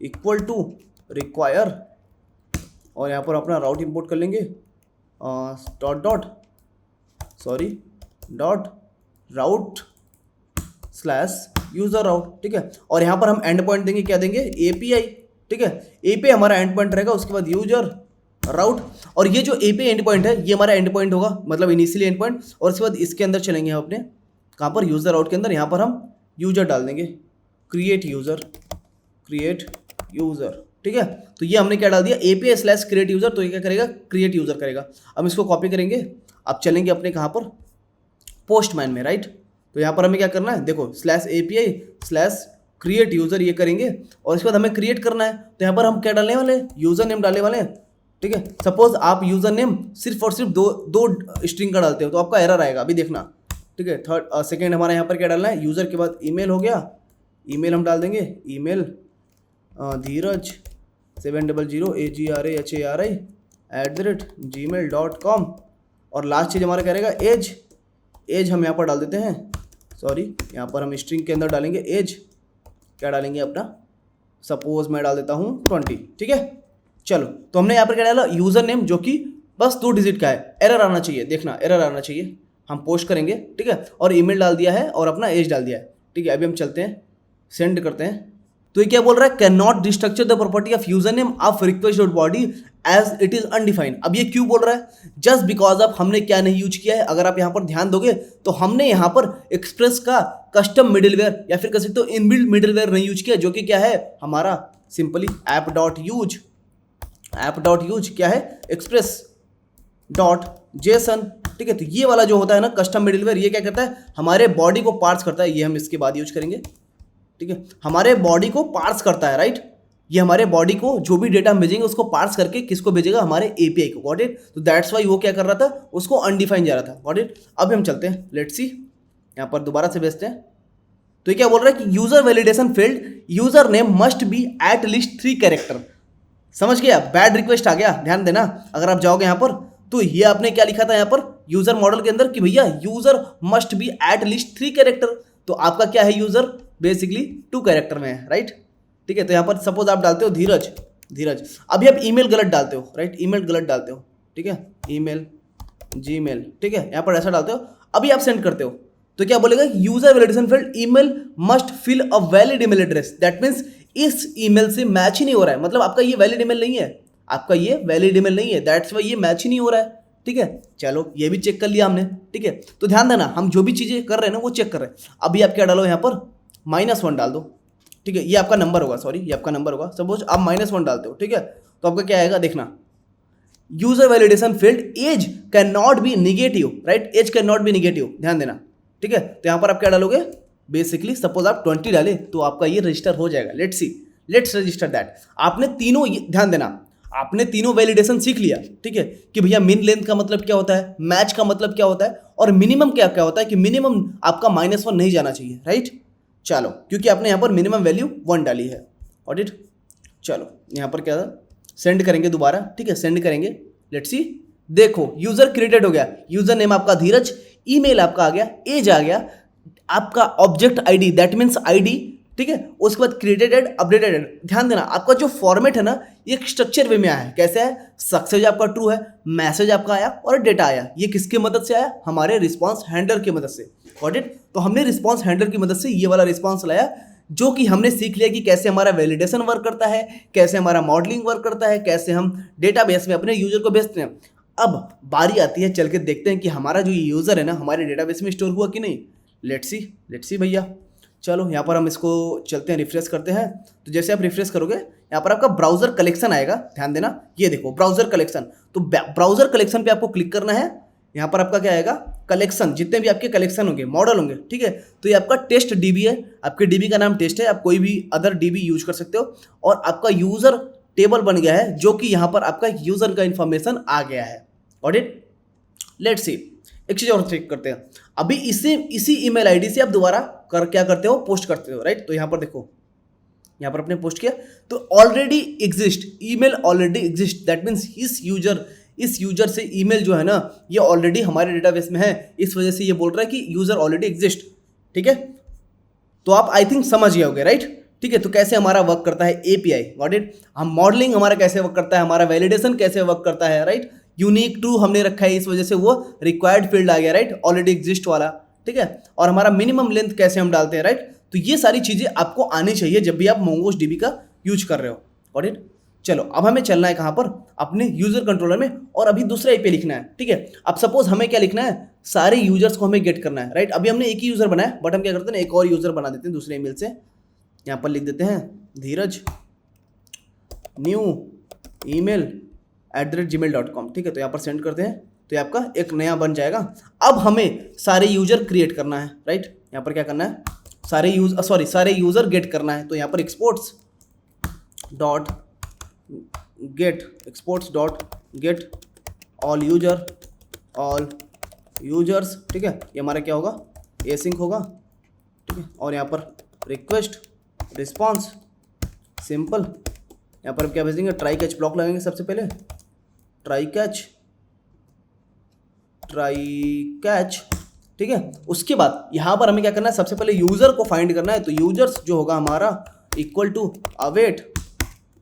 equal to require, और यहाँ पर अपना राउट इंपोर्ट कर लेंगे, डॉट राउट /यूजर राउट, ठीक है। और यहाँ पर हम एंड पॉइंट देंगे, क्या देंगे, एपीआई, ठीक है। एपीआई हमारा एंड पॉइंट रहेगा, उसके बाद यूजर राउट। और ये जो एपीआई एंड पॉइंट है ये हमारा एंड पॉइंट होगा, मतलब इनिशियली एंड पॉइंट। और उसके बाद इसके अंदर चलेंगे हम अपने, कहाँ पर, यूजर राउट के अंदर। यहाँ पर हम यूजर डाल देंगे, क्रिएट यूजर, ठीक है। तो ये हमने क्या डाल दिया, API/create यूजर। तो ये क्या करेगा, क्रिएट यूजर करेगा। अब इसको कॉपी करेंगे, अब चलेंगे अपने कहाँ पर, पोस्टमैन में, राइट। तो यहाँ पर हमें क्या करना है, देखो /API/create यूजर ये करेंगे। और इसके बाद हमें क्रिएट करना है, तो यहाँ पर हम क्या डालने वाले हैं, यूजर नेम डालने वाले हैं, ठीक है। सपोज आप यूजर नेम सिर्फ और सिर्फ दो स्ट्रिंग का डालते हो तो आपका एरर आएगा, अभी देखना, ठीक है। सेकेंड हमारा यहाँ पर क्या डालना है, यूजर के बाद ईमेल हो गया, ईमेल हम डाल देंगे, ईमेल धीरज 700HARI@gmail.com। और लास्ट चीज़ हमारा क्या रहेगा, एज हम यहाँ पर डाल देते हैं, यहाँ पर हम स्ट्रिंग के अंदर डालेंगे एज, क्या डालेंगे अपना, सपोज मैं डाल देता हूँ 20, ठीक है। चलो, तो हमने यहाँ पर क्या डाला, यूज़र नेम जो कि बस 2 डिजिट का है, एरर आना चाहिए, देखना एरर आना चाहिए। हम पोस्ट करेंगे, ठीक है, और ईमेल डाल दिया है और अपना एज डाल दिया है, ठीक है। अभी हम चलते हैं, सेंड करते हैं। तो ये क्या बोल रहा है, can not destructure the property of user name of request dot body as it is undefined. अब ये क्यों बोल रहा है, जस्ट बिकॉज ऑफ हमने क्या नहीं यूज किया है। अगर आप यहाँ पर ध्यान दोगे तो हमने यहाँ पर एक्सप्रेस का कस्टम मिडिलवेयर या फिर कह सकते हो इनबिल्ट मिडिलवेयर नहीं यूज किया, जो कि क्या है हमारा सिंपली ऐप डॉट यूज क्या है, एक्सप्रेस डॉट जेसन, ठीक है। तो ये वाला जो होता है ना कस्टम मिडिलवेयर, ये क्या करता है, हमारे बॉडी को पार्स करता है। ये हम इसके बाद यूज करेंगे, ठीक है, हमारे बॉडी को पार्स करता है, राइट। ये हमारे बॉडी को जो भी डेटा हम भेजेंगे उसको पार्स करके किसको भेजेगा, हमारे एपीआई को, गॉट इट। तो दैट्स वाई वो क्या कर रहा था, उसको अनडिफाइन जा रहा था, गॉट इट। अब हम चलते हैं, लेट्स सी, यहाँ पर दोबारा से भेजते हैं। तो ये क्या बोल रहा है कि user validation failed, user name must be at least 3 character. समझ गया, बैड रिक्वेस्ट आ गया, ध्यान देना। अगर आप जाओगे यहाँ पर तो ये आपने क्या लिखा था यहाँ पर यूजर मॉडल के अंदर कि भैया user must be at least 3 character. तो आपका क्या है, यूजर बेसिकली 2 कैरेक्टर में है, राइट, ठीक है। तो यहाँ पर सपोज आप डालते हो धीरज, अभी आप ईमेल गलत डालते हो, राइट, ईमेल गलत डालते हो, ठीक है, ईमेल जीमेल, ठीक है, यहाँ पर ऐसा डालते हो। अभी आप सेंड करते हो तो क्या बोलेगा, user validation field email must fill a valid email address. That means इस ईमेल से मैच ही नहीं हो रहा है, मतलब आपका ये वैलिड ईमेल नहीं है, आपका ये वैलिड ईमेल नहीं है, दैट्स वाई ये मैच ही नहीं हो रहा है, ठीक है। चलो ये भी चेक कर लिया हमने, ठीक है। तो ध्यान देना, हम जो भी चीज़ें कर रहे हैं ना वो चेक कर रहे हैं। अभी आप क्या डालो यहाँ पर -1 डाल दो, ठीक है, ये आपका नंबर होगा, सॉरी ये आपका नंबर होगा। सपोज आप -1 डालते हो, ठीक है, तो आपका क्या आएगा देखना, user validation field age can not be negative, right, age can not be negative, ध्यान देना, ठीक है। तो यहाँ पर आप क्या डालोगे, बेसिकली सपोज आप 20 डाले तो आपका ये रजिस्टर हो जाएगा। Let's register that. आपने तीनों, ध्यान देना, आपने तीनों वैलिडेशन सीख लिया, ठीक है, कि भैया मिन लेंथ का मतलब क्या होता है, मैच का मतलब क्या होता है, और मिनिमम क्या क्या होता है कि मिनिमम आपका -1 नहीं जाना चाहिए, राइट। चलो, क्योंकि आपने यहाँ पर मिनिमम वैल्यू 1 डाली है, ऑडिट। चलो यहाँ पर क्या था, सेंड करेंगे दोबारा, ठीक है, सेंड करेंगे, लेट्स सी। देखो यूजर क्रिएटेड हो गया, यूजर नेम आपका धीरज, ईमेल आपका आ गया, एज आ गया, आपका object ID that means ID, ठीक है, उसके बाद क्रिएटेड अपडेटेड। ध्यान देना, आपका जो फॉर्मेट है ना ये स्ट्रक्चर वे में आया है। कैसे है, सक्सेस आपका ट्रू है, मैसेज आपका आया और डेटा आया। ये किसकी मदद से आया, हमारे रिस्पॉन्स हैंडलर की मदद से, गॉट इट। तो हमने रिस्पॉन्स हैंडलर की मदद से ये वाला रिस्पॉन्स लाया, जो कि हमने सीख लिया कि कैसे हमारा वैलिडेशन वर्क करता है, कैसे हमारा मॉडलिंग वर्क करता है, कैसे हम डेटाबेस में अपने यूजर को भेजते हैं। अब बारी आती है, चल के देखते हैं कि हमारा जो यूज़र है ना हमारे डेटाबेस में स्टोर हुआ कि नहीं। लेट्स सी भैया। चलो यहाँ पर हम इसको चलते हैं, रिफ्रेश करते हैं। तो जैसे आप रिफ्रेश करोगे यहाँ पर आपका ब्राउज़र कलेक्शन आएगा, ध्यान देना, ये देखो ब्राउज़र कलेक्शन। तो ब्राउज़र कलेक्शन पे आपको क्लिक करना है। यहाँ पर आपका क्या आएगा, कलेक्शन, जितने भी आपके कलेक्शन होंगे, मॉडल होंगे, ठीक है। तो ये आपका टेस्ट डीबी है, आपके डीबी का नाम टेस्ट है, आप कोई भी अदर डीबी यूज कर सकते हो। और आपका यूज़र टेबल बन गया है, जो कि यहाँ पर आपका यूज़र का इन्फॉर्मेशन आ गया है, ऑडिट। लेट्स सी, एक चीज़ और चेक करते हैं। अभी इसी ईमेल आईडी से आप दोबारा क्या करते हो, पोस्ट करते हो, राइट। तो यहाँ पर देखो, यहाँ पर आपने पोस्ट किया तो already exist, email already exist, that means इस यूजर से ईमेल जो है ना ये ऑलरेडी हमारे डेटाबेस में है। इस वजह से ये बोल रहा है कि यूजर ऑलरेडी एग्जिस्ट, ठीक है। तो आप आई थिंक समझ गए होगे, राइट, ठीक है। तो कैसे हमारा वर्क करता है एपीआई, गॉट इट। हम मॉडलिंग हमारा कैसे वर्क करता है, हमारा वैलिडेशन कैसे वर्क करता है, राइट। यूनिक ट्रू हमने रखा है, इस वजह से वो रिक्वायर्ड फील्ड आ गया, राइट, ऑलरेडी एग्जिस्ट वाला, ठीक है। और हमारा मिनिमम लेंथ कैसे हम डालते हैं, राइट। तो ये सारी चीज़ें आपको आनी चाहिए जब भी आप मोंगोडीबी का यूज कर रहे हो, गॉट इट। चलो अब हमें चलना है कहाँ पर, अपने यूजर कंट्रोलर में, और अभी दूसरा एपीआई लिखना है, ठीक है। अब सपोज हमें क्या लिखना है, सारे यूजर्स को हमें गेट करना है, राइट। अभी हमने एक ही यूजर बनाया, बट हम क्या करते हैं, एक और यूजर बना देते हैं दूसरे ईमेल से। यहाँ पर लिख देते हैं धीरज न्यू email @gmail.com, ठीक है। तो यहाँ पर सेंड करते हैं, तो ये आपका एक नया बन जाएगा। अब हमें सारे यूजर क्रिएट करना है, राइट। यहाँ पर क्या करना है, सारे यूजर गेट करना है। तो यहाँ पर exports dot get all users, ठीक है। ये हमारा क्या होगा, एसिंक होगा, ठीक है। और यहाँ पर रिक्वेस्ट रिस्पॉन्स सिंपल, यहाँ पर क्या भेजेंगे, ट्राई कैच ब्लॉक लगाएंगे सबसे पहले, ट्राई कैच, ठीक है। उसके बाद यहाँ पर हमें क्या करना है, सबसे पहले यूजर को फाइंड करना है। तो यूजर्स जो होगा हमारा इक्वल टू अवेट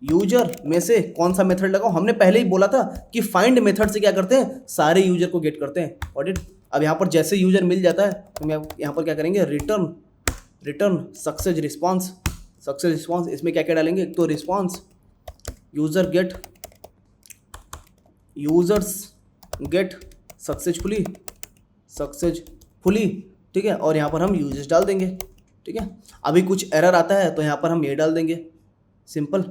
यूजर में से कौन सा मेथड लगाओ। हमने पहले ही बोला था कि फाइंड मेथड से क्या करते हैं, सारे यूजर को गेट करते हैं। और अब यहाँ पर जैसे यूजर मिल जाता है तो मैं यहाँ पर क्या करेंगे, रिटर्न सक्सेस रिस्पॉन्स। इसमें क्या क्या डालेंगे, एक तो रिस्पॉन्स यूजर्स गेट सक्सेसफुली, ठीक है। और यहाँ पर हम यूजर्स डाल देंगे, ठीक है। अभी कुछ एरर आता है तो यहाँ पर हम ये डाल देंगे, सिंपल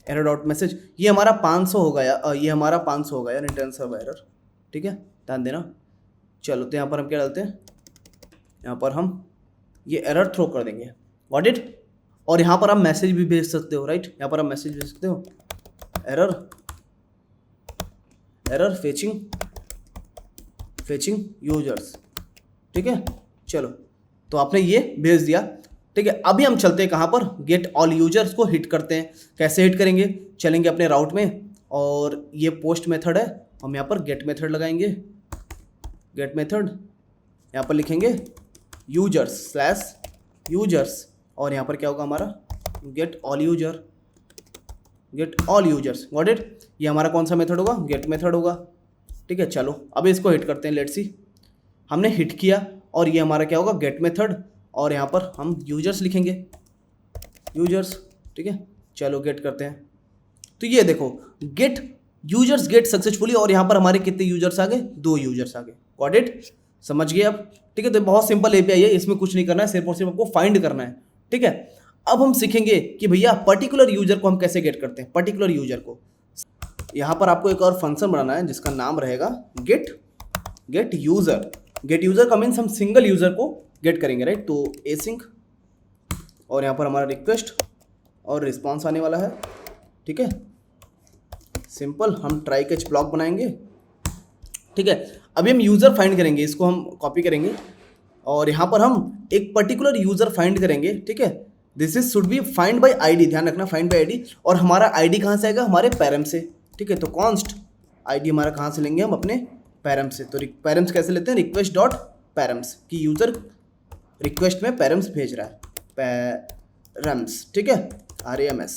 एरर डॉट मैसेज। ये हमारा 500 हो गया, रिटर्न सर्व एरर, ठीक है, ध्यान देना। चलो तो यहाँ पर हम क्या डालते हैं, यहाँ पर हम ये एरर थ्रो कर देंगे, गॉट इट। और यहाँ पर आप मैसेज भी भेज सकते हो, राइट। यहाँ पर आप मैसेज भेज सकते हो, एरर फेचिंग यूजर्स, ठीक है। चलो तो आपने ये भेज दिया, ठीक है। अभी हम चलते हैं कहाँ पर, गेट ऑल यूजर्स को हिट करते हैं। कैसे हिट करेंगे, चलेंगे अपने राउट में और ये पोस्ट मेथड है, हम यहाँ पर गेट मेथड लगाएंगे। गेट मेथड यहाँ पर लिखेंगे यूजर्स और यहाँ पर क्या होगा हमारा, get all users, got it. ये हमारा कौन सा मेथड होगा, गेट मेथड होगा, ठीक है। चलो अब इसको हिट करते हैं, लेट्स सी। हमने हिट किया और ये हमारा क्या होगा, गेट मेथड, और यहाँ पर हम यूजर्स लिखेंगे, ठीक है। चलो गेट करते हैं, तो ये देखो गेट यूजर्स गेट सक्सेसफुली, और यहाँ पर हमारे कितने यूजर्स आ गए, 2 यूजर्स आ गए, गॉट इट। समझ गए अब, ठीक है। तो बहुत सिंपल एपीआई है, इसमें कुछ नहीं करना है, सिर्फ और सिर्फ आपको फाइंड करना है, ठीक है। अब हम सीखेंगे कि भैया पर्टिकुलर यूजर को हम कैसे गेट करते हैं। पर्टिकुलर यूजर को यहाँ पर आपको एक और फंक्शन बनाना है जिसका नाम रहेगा गेट यूजर का मीन्स हम सिंगल यूजर को गेट करेंगे, राइट। तो एसिंक और यहाँ पर हमारा रिक्वेस्ट और रिस्पॉन्स आने वाला है, ठीक है। सिंपल हम ट्राई कैच ब्लॉक बनाएंगे, ठीक है। अभी हम यूजर फाइंड करेंगे, इसको हम कॉपी करेंगे और यहाँ पर हम एक पर्टिकुलर यूजर फाइंड करेंगे, ठीक है। This is should be find by ID, ध्यान रखना, फाइंड बाय आईडी। और हमारा आईडी कहाँ से आएगा, हमारे पैरम से, ठीक है। तो कॉन्स्ट आईडी हमारा कहाँ से लेंगे, हम अपने पैरम से। तो पैरम्स कैसे लेते हैं, रिक्वेस्ट डॉट पैरम्स, कि यूजर रिक्वेस्ट में पैरम्स भेज रहा है, पैरम्स, ठीक है, RAMS।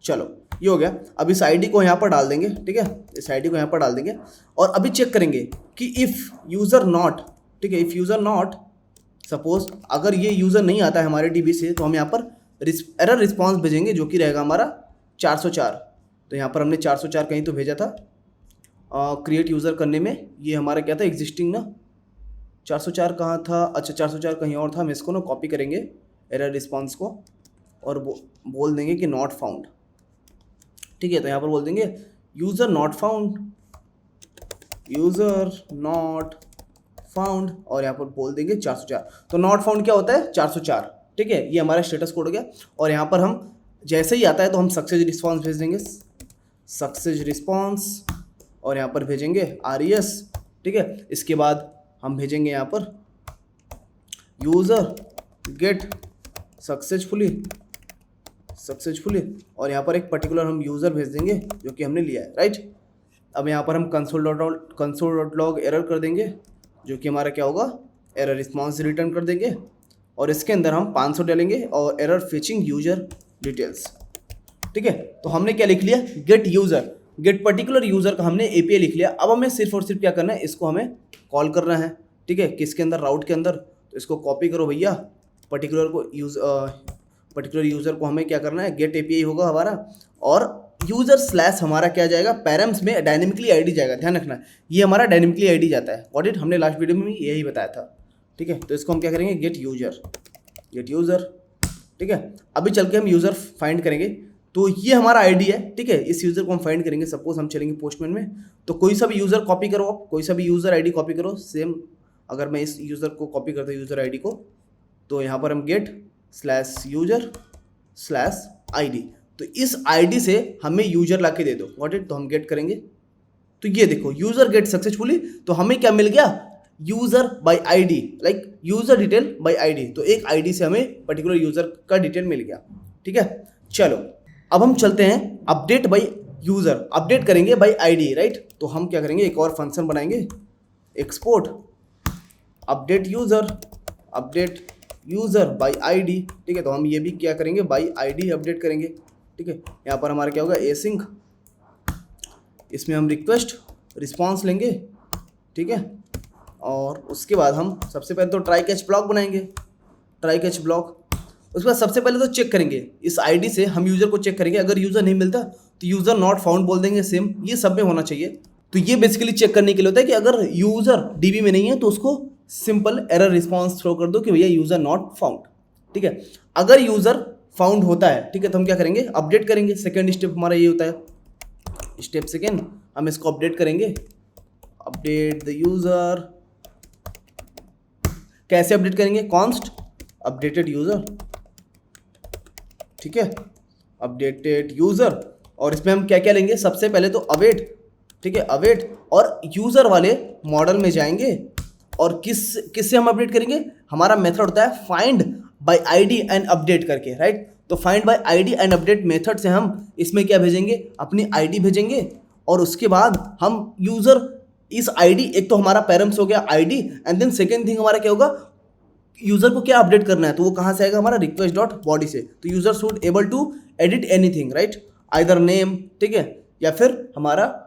चलो ये हो गया। अब इस आईडी को यहाँ पर डाल देंगे, ठीक है, इस आईडी को यहाँ पर डाल देंगे। और अभी चेक करेंगे कि इफ़ यूज़र नॉट, ठीक है, इफ़ यूज़र नॉट, सपोज अगर ये यूज़र नहीं आता है हमारे DB से, तो हम यहाँ पर एरर रिस्पॉन्स भेजेंगे जो कि रहेगा हमारा 404। तो यहाँ पर हमने 404 कहीं तो भेजा था क्रिएट यूज़र करने में, ये हमारा क्या था, एग्जिस्टिंग ना, 404 कहाँ था, अच्छा 404 कहीं और था। हम इसको ना कॉपी करेंगे एरर रिस्पॉन्स को और बोल देंगे कि नॉट फाउंड, ठीक है। तो यहाँ पर बोल देंगे यूज़र नॉट फाउंड और यहाँ पर बोल देंगे 404। तो नॉट फाउंड क्या होता है, 404, ठीक है। ये हमारा स्टेटस कोड हो गया। और यहाँ पर हम जैसे ही आता है तो हम सक्सेस रिस्पॉन्स भेज देंगे, सक्सेस रिस्पॉन्स, और यहाँ पर भेजेंगे RES, ठीक है। इसके बाद हम भेजेंगे यहाँ पर यूज़र गेट सक्सेसफुली और यहाँ पर एक पर्टिकुलर हम यूज़र भेज देंगे जो कि हमने लिया है, राइट। अब यहाँ पर हम console.log एरर कर देंगे जो कि हमारा क्या होगा, एरर रिस्पॉन्स रिटर्न कर देंगे। और इसके अंदर हम 500 डालेंगे और एरर फेचिंग यूजर डिटेल्स, ठीक है। तो हमने क्या लिख लिया, गेट पर्टिकुलर यूज़र का हमने API लिख लिया। अब हमें सिर्फ और सिर्फ क्या करना है, इसको हमें कॉल करना है, ठीक है। किसके अंदर, राउट के अंदर। तो इसको कॉपी करो भैया, पर्टिकुलर यूज़र को हमें क्या करना है, गेट API होगा हमारा, और यूज़र स्लैश हमारा क्या जाएगा, पैरम्स में डायनेमिकली आईडी जाएगा। ध्यान रखना ये हमारा डायनेमिकली आईडी जाता है, गॉट इट। हमने लास्ट वीडियो में भी यही बताया था, ठीक है। तो इसको हम क्या करेंगे, गेट यूज़र, ठीक है। अभी चल के हम यूज़र फाइंड करेंगे। तो ये हमारा आईडी है, ठीक है। इस यूज़र को हम फाइंड करेंगे। सपोज हम चलेंगे पोस्टमैन में, तो कोई सा भी यूज़र कॉपी करो, आप कोई सा भी यूज़र आईडी कॉपी करो। सेम अगर मैं इस यूज़र को कॉपी करता हूँ, यूज़र आईडी को, तो यहाँ पर हम गेट/user/id, तो इस आईडी से हमें यूज़र ला के दे दो, गॉट इट। तो हम गेट करेंगे, तो ये देखो यूज़र गेट सक्सेसफुली। तो हमें क्या मिल गया, user bye ID, like user detail bye ID. तो एक आईडी से हमें पर्टिकुलर यूज़र का डिटेल मिल गया, ठीक है। चलो अब हम चलते हैं अपडेट बाय यूज़र, अपडेट करेंगे बाय आईडी, राइट। तो हम क्या करेंगे, एक और फंक्शन बनाएंगे, export update user bye ID, ठीक है। तो हम ये भी क्या करेंगे, बाय आईडी अपडेट करेंगे, ठीक है। यहाँ पर हमारा क्या होगा, एसिंक, इसमें हम रिक्वेस्ट रिस्पॉन्स लेंगे, ठीक है। और उसके बाद हम सबसे पहले तो ट्राई कैच ब्लॉक बनाएंगे, ट्राई कैच ब्लॉक। उसके बाद सबसे पहले तो चेक करेंगे इस आईडी से, हम यूज़र को चेक करेंगे, अगर यूज़र नहीं मिलता तो यूज़र नॉट फाउंड बोल देंगे, सेम ये सब में होना चाहिए। तो ये बेसिकली चेक करने के लिए होता है कि अगर यूज़र डीबी में नहीं है तो उसको सिंपल एरर रिस्पॉन्स थ्रो कर दो कि भैया यूज़र नॉट फाउंड, ठीक है। अगर यूज़र फाउंड होता है, ठीक है, तो हम क्या करेंगे, अपडेट करेंगे। सेकेंड स्टेप हमारा ये होता है, स्टेप सेकेंड, हम इसको अपडेट करेंगे, अपडेट द यूज़र। कैसे अपडेट करेंगे, कॉन्स्ट अपडेटेड यूज़र, ठीक है, अपडेटेड यूज़र। और इसमें हम क्या क्या लेंगे, सबसे पहले तो अवेट, ठीक है, अवेट, और यूज़र वाले मॉडल में जाएंगे और किससे हम अपडेट करेंगे, हमारा मेथड होता है find by ID and update करके, राइट। तो find by ID and update method से हम इसमें क्या भेजेंगे, अपनी आईडी भेजेंगे, और उसके बाद हम यूज़र इस आईडी, एक तो हमारा पैरम्स हो गया ID, and then second thing हमारा क्या होगा, यूज़र को क्या अपडेट करना है, तो वो कहाँ से आएगा, हमारा रिक्वेस्ट डॉट बॉडी से। तो user should able to edit anything, right, either name, ठीक है, या फिर हमारा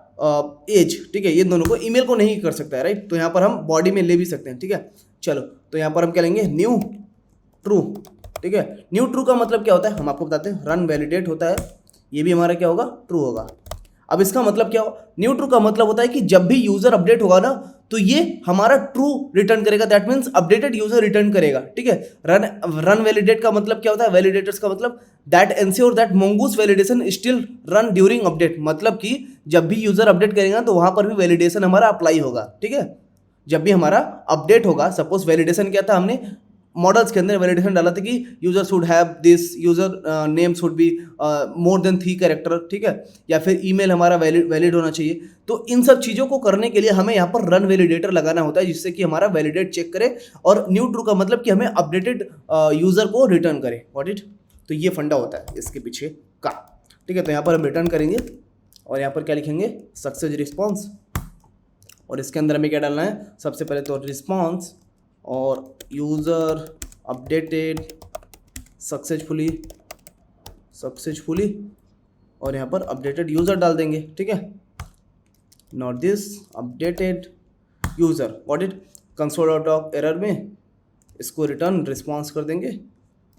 एज, ठीक है, ये दोनों को, ईमेल को नहीं कर सकता है, राइट। तो यहाँ पर हम बॉडी में ले भी सकते हैं, ठीक है। चलो, तो यहाँ पर हम क्या लेंगे, न्यू ट्रू, ठीक है। न्यू ट्रू का मतलब क्या होता है, हम आपको बताते हैं, रन वैलिडेट होता है, ये भी हमारा क्या होगा, ट्रू होगा। अब इसका मतलब क्या हो, न्यू ट्रू का मतलब होता है कि जब भी यूज़र अपडेट होगा ना, तो ये हमारा ट्रू रिटर्न करेगा, that means updated user return करेगा, ठीक है। रन वैलिडेट का मतलब क्या होता है, वैलिडेटर्स का मतलब that ensure that mongoose validation still run during update, मतलब कि जब भी यूज़र अपडेट करेगा तो वहाँ पर भी वैलिडेशन हमारा अप्लाई होगा, ठीक है। जब भी हमारा अपडेट होगा, सपोज वैलिडेशन क्या था, हमने मॉडल्स के अंदर वैलिडेशन डाला था कि user should have this, user name should be more than 3 character, ठीक है, या फिर ईमेल हमारा वैलिड होना चाहिए। तो इन सब चीज़ों को करने के लिए हमें यहाँ पर रन वैलिडेटर लगाना होता है, जिससे कि हमारा वैलिडेट चेक करे, और न्यू ट्रू का मतलब कि हमें अपडेटेड यूज़र को रिटर्न करे, व्हाट इट। तो ये फंडा होता है इसके पीछे का, ठीक है। तो यहाँ पर हम रिटर्न करेंगे और यहाँ पर क्या लिखेंगे, सक्सेस रिस्पॉन्स, और इसके अंदर हमें क्या डालना है, सबसे पहले तो रिस्पॉन्स और यूज़र अपडेटेड सक्सेसफुली, और यहाँ पर अपडेटेड यूज़र डाल देंगे, ठीक है, not this updated user, what it, console dot error में इसको रिटर्न रिस्पॉन्स कर देंगे,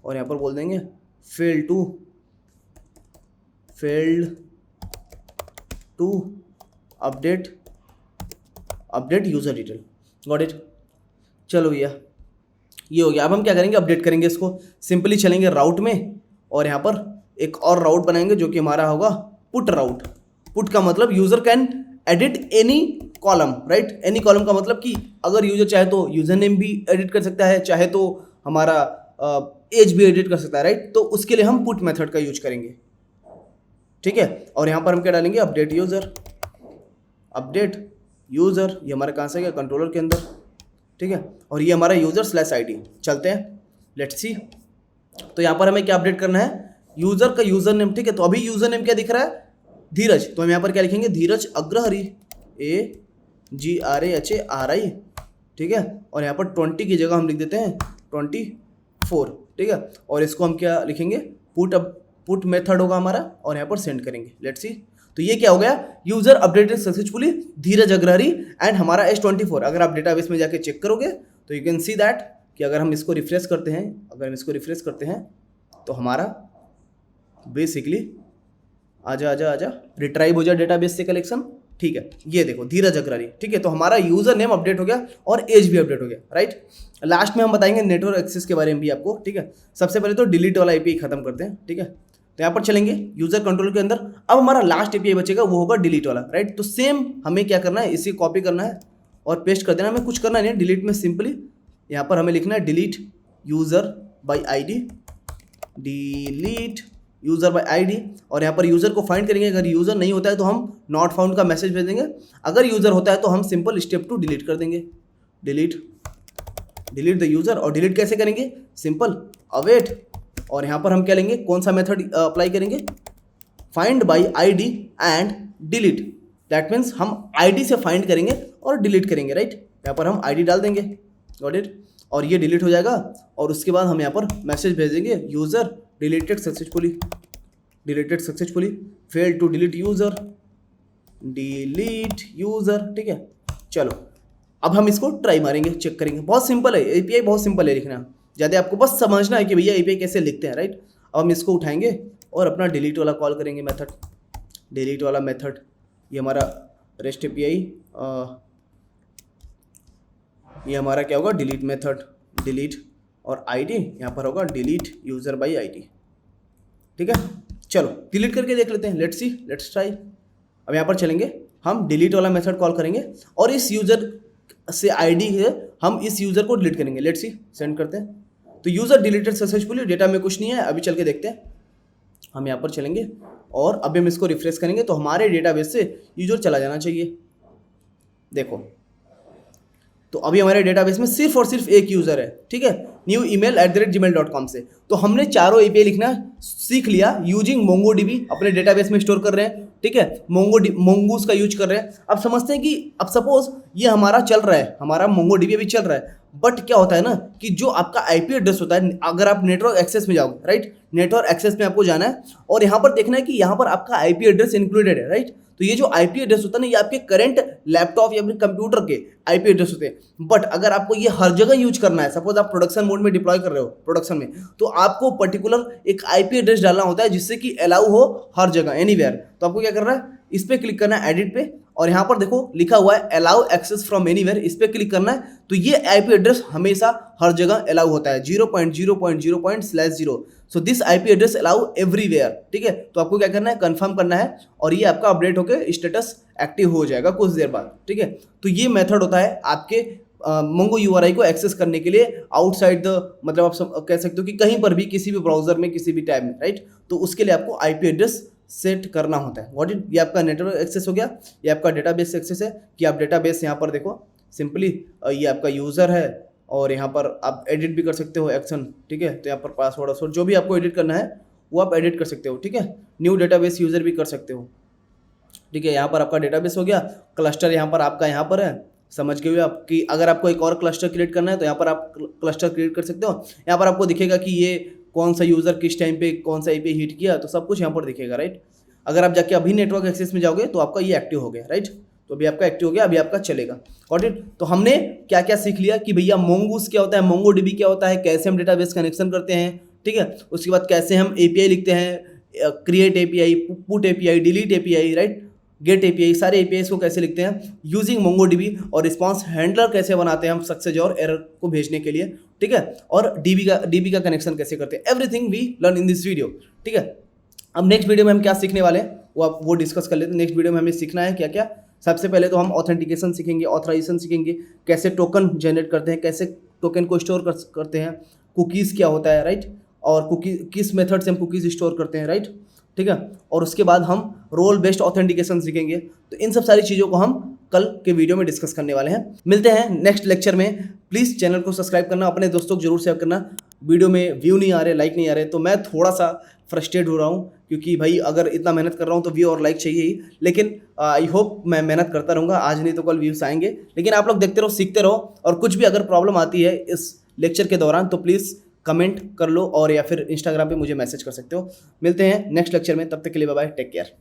और यहाँ पर बोल देंगे failed to update user detail, got it. चलो भैया, ये हो गया। अब हम क्या करेंगे, अपडेट करेंगे इसको, सिंपली चलेंगे राउट में, और यहाँ पर एक और राउट बनाएंगे जो कि हमारा होगा पुट राउट। पुट का मतलब user can edit any column, right. Any column का मतलब कि अगर यूज़र चाहे तो यूज़र नेम भी एडिट कर सकता है, चाहे तो हमारा एज भी एडिट कर सकता है, राइट। तो उसके लिए हम पुट मेथड का यूज करेंगे, ठीक है। और यहाँ पर हम क्या डालेंगे, अपडेट यूज़र, ये हमारा कहाँ से गया, कंट्रोलर के अंदर, ठीक है। और ये हमारा यूज़र स्लैश ID। चलते हैं, लेट्स सी। तो यहाँ पर हमें क्या अपडेट करना है, यूज़र का यूज़र नेम, ठीक है। तो अभी यूज़र नेम क्या दिख रहा है, धीरज, तो हम यहाँ पर क्या लिखेंगे, धीरज अग्रहरि, AGRAHARI, ठीक है। और यहाँ पर 20 की जगह हम लिख देते हैं 24, ठीक है। और इसको हम क्या लिखेंगे, पुट मेथड होगा हमारा, और यहाँ पर सेंड करेंगे, लेट्स सी। तो ये क्या हो गया, user updated successfully Dheeraj Agrahari and हमारा S24। अगर आप डेटाबेस में जाके चेक करोगे तो यू कैन सी दैट कि अगर हम इसको रिफ्रेश करते हैं, तो हमारा बेसिकली आजा रिट्राइव हो जाए डेटाबेस से कलेक्शन, ठीक है। ये देखो धीरज अग्रहरि, ठीक है। तो हमारा यूजर नेम अपडेट हो गया और एज भी अपडेट हो गया, राइट। लास्ट में हम बताएंगे नेटवर्क एक्सेस के बारे में भी आपको, ठीक है। सबसे पहले तो डिलीट वाला API खत्म करते हैं, ठीक है। तो यहाँ पर चलेंगे यूजर कंट्रोल के अंदर, अब हमारा लास्ट API बचेगा, वो होगा डिलीट वाला, राइट। तो सेम हमें क्या करना है, इसी कॉपी करना है और पेस्ट कर देना, हमें कुछ करना नहीं है। डिलीट में सिंपली यहाँ पर हमें लिखना है डिलीट यूजर बाय ID, और यहाँ पर यूजर को फाइंड करेंगे। अगर यूजर नहीं होता है तो हम नॉट फाउंड का मैसेज भेज देंगे, अगर यूजर होता है तो हम सिंपल स्टेप 2 डिलीट कर देंगे, डिलीट द यूजर। और डिलीट कैसे करेंगे, सिंपल अवेट, और यहाँ पर हम क्या लेंगे, कौन सा मेथड अप्लाई करेंगे, find by ID and delete, that means हम ID से फाइंड करेंगे और डिलीट करेंगे, राइट। यहाँ पर हम ID डाल देंगे, गॉट इट, और ये डिलीट हो जाएगा। और उसके बाद हम यहाँ पर मैसेज भेजेंगे user deleted successfully, deleted successfully, fail to delete user, delete user, ठीक है। चलो अब हम इसको ट्राई मारेंगे, चेक करेंगे। बहुत सिंपल है एपीआई, बहुत सिंपल है लिखना, ज़्यादा आपको बस समझना है कि भैया एपीआई कैसे लिखते हैं, राइट। अब हम इसको उठाएंगे और अपना डिलीट वाला कॉल करेंगे मेथड, डिलीट वाला मेथड, ये हमारा रेस्ट एपीआई, ये हमारा क्या होगा, डिलीट मेथड, डिलीट, और आईडी यहाँ पर होगा डिलीट यूजर बाई आईडी, ठीक है। चलो डिलीट करके देख लेते हैं, लेट्स सी, लेट्स ट्राई। अब यहाँ पर चलेंगे, हम डिलीट वाला मेथड कॉल करेंगे और इस यूजर से आईडी है, हम इस यूजर को डिलीट करेंगे। लेट्स सी, सेंड करते हैं। तो यूजर डिलीटेड सक्सेसफुली, डेटा में कुछ नहीं है, अभी चल के देखते हैं। हम यहाँ पर चलेंगे और अभी हम इसको रिफ्रेश करेंगे तो हमारे डेटाबेस से यूजर चला जाना चाहिए। देखो तो अभी हमारे डेटाबेस में सिर्फ और सिर्फ एक यूजर है, ठीक है, new@gmail.com से। तो हमने चारों एपीआई लिखना सीख लिया यूजिंग MongoDB, अपने डेटाबेस में स्टोर कर रहे हैं, ठीक है, मोंगूस का यूज कर रहे हैं। अब समझते हैं कि अब सपोज ये हमारा चल रहा है, हमारा MongoDB अभी चल रहा है, बट क्या होता है ना कि जो आपका आईपी एड्रेस होता है, अगर आप नेटवर्क एक्सेस में जाओगे, राइट, नेटवर्क एक्सेस में आपको जाना है और यहाँ पर देखना है कि यहाँ पर आपका आईपी एड्रेस इंक्लूडेड है, राइट। तो ये जो आईपी एड्रेस होता है ना, ये आपके करंट लैपटॉप या फिर कंप्यूटर के आईपी एड्रेस होते हैं। बट अगर आपको ये हर जगह यूज करना है, सपोज आप प्रोडक्शन मोड में डिप्लॉय कर रहे हो प्रोडक्शन में, तो आपको पर्टिकुलर एक आईपी एड्रेस डालना होता है जिससे कि अलाउ हो हर जगह, एनीवेयर। तो आपको क्या करना है, इस पर क्लिक करना है एडिट पे, और यहाँ पर देखो लिखा हुआ है अलाउ एक्सेस फ्रॉम एनीवेयर, इस पर क्लिक करना है। तो ये आईपी एड्रेस हमेशा हर जगह अलाउ होता है, 0.0.0.0। So this IP address allow everywhere, ठीक है। तो आपको क्या करना है, कंफर्म करना है, और ये आपका अपडेट होकर स्टेटस एक्टिव हो जाएगा कुछ देर बाद, ठीक है। तो ये मेथड होता है आपके मोंगो यूआरआई को एक्सेस करने के लिए आउटसाइड द, मतलब आप कह सकते हो कि कहीं पर भी, किसी भी ब्राउजर में, किसी भी टैब में, राइट। तो उसके लिए आपको आईपी एड्रेस सेट करना होता है। व्हाट इट, ये आपका नेटवर्क एक्सेस हो गया, ये आपका डेटाबेस एक्सेस है कि आप डेटाबेस यहाँ पर देखो सिंपली, ये आपका यूज़र है और यहाँ पर आप एडिट भी कर सकते हो एक्शन, ठीक है। तो यहाँ पर पासवर्ड जो भी आपको एडिट करना है वो आप एडिट कर सकते हो, ठीक है। न्यू डेटाबेस यूज़र भी कर सकते हो, ठीक है। यहाँ पर आपका डेटाबेस हो गया, क्लस्टर यहाँ पर आपका यहाँ पर है, समझ गए आप कि अगर आपको एक और क्लस्टर क्रिएट करना है तो यहाँ पर आप क्लस्टर क्रिएट कर सकते हो। यहाँ पर आपको दिखेगा कि ये कौन सा यूज़र किस टाइम पे कौन सा आईपी हिट किया, तो सब कुछ यहाँ पर दिखेगा, राइट। अगर आप जाके अभी नेटवर्क एक्सेस में जाओगे तो आपका ये एक्टिव हो गया, राइट। तो अभी आपका एक्टिव हो गया, अभी आपका चलेगा, गॉट इट। तो हमने क्या क्या सीख लिया कि भैया मोंगूस क्या होता है, MongoDB क्या होता है, कैसे हम डेटाबेस कनेक्शन करते हैं, ठीक है। उसके बाद कैसे हम एपीआई लिखते हैं, create API, put API, delete API, right, get API, सारे एपीआई को कैसे लिखते हैं यूजिंग MongoDB, और रिस्पॉन्स हैंडलर कैसे बनाते हैं हम सक्सेस और एरर को भेजने के लिए, ठीक है। और डीबी का कनेक्शन कैसे करते हैं, everything we learn in this video, ठीक है। अब नेक्स्ट वीडियो में हम क्या सीखने वाले हैं वो डिस्कस कर लेते हैं। नेक्स्ट वीडियो में हमें सीखना है क्या क्या। सबसे पहले तो हम ऑथेंटिकेशन सीखेंगे, ऑथराइजेशन सीखेंगे, कैसे टोकन जनरेट करते हैं, कैसे टोकन को स्टोर करते हैं, कुकीज़ क्या होता है, राइट, और कुकी किस मेथड से हम कुकीज़ स्टोर करते हैं, राइट, ठीक है। और उसके बाद हम रोल बेस्ड ऑथेंटिकेशन सीखेंगे। तो इन सब सारी चीज़ों को हम कल के वीडियो में डिस्कस करने वाले हैं। मिलते हैं नेक्स्ट लेक्चर में। प्लीज़ चैनल को सब्सक्राइब करना, अपने दोस्तों को जरूर शेयर करना। वीडियो में व्यू नहीं आ रहे, लाइक नहीं आ रहे, तो मैं थोड़ा सा फ्रस्ट्रेट हो रहा हूँ, क्योंकि भाई अगर इतना मेहनत कर रहा हूँ तो व्यू और लाइक चाहिए ही। लेकिन आई होप मैं मेहनत करता रहूँगा, आज नहीं तो कल व्यूज़ आएंगे। लेकिन आप लोग देखते रहो, सीखते रहो, और कुछ भी अगर प्रॉब्लम आती है इस लेक्चर के दौरान तो प्लीज़ कमेंट कर लो, और या फिर इंस्टाग्राम पे मुझे मैसेज कर सकते हो। मिलते हैं नेक्स्ट लेक्चर में, तब तक के लिए बाय बाय, टेक केयर।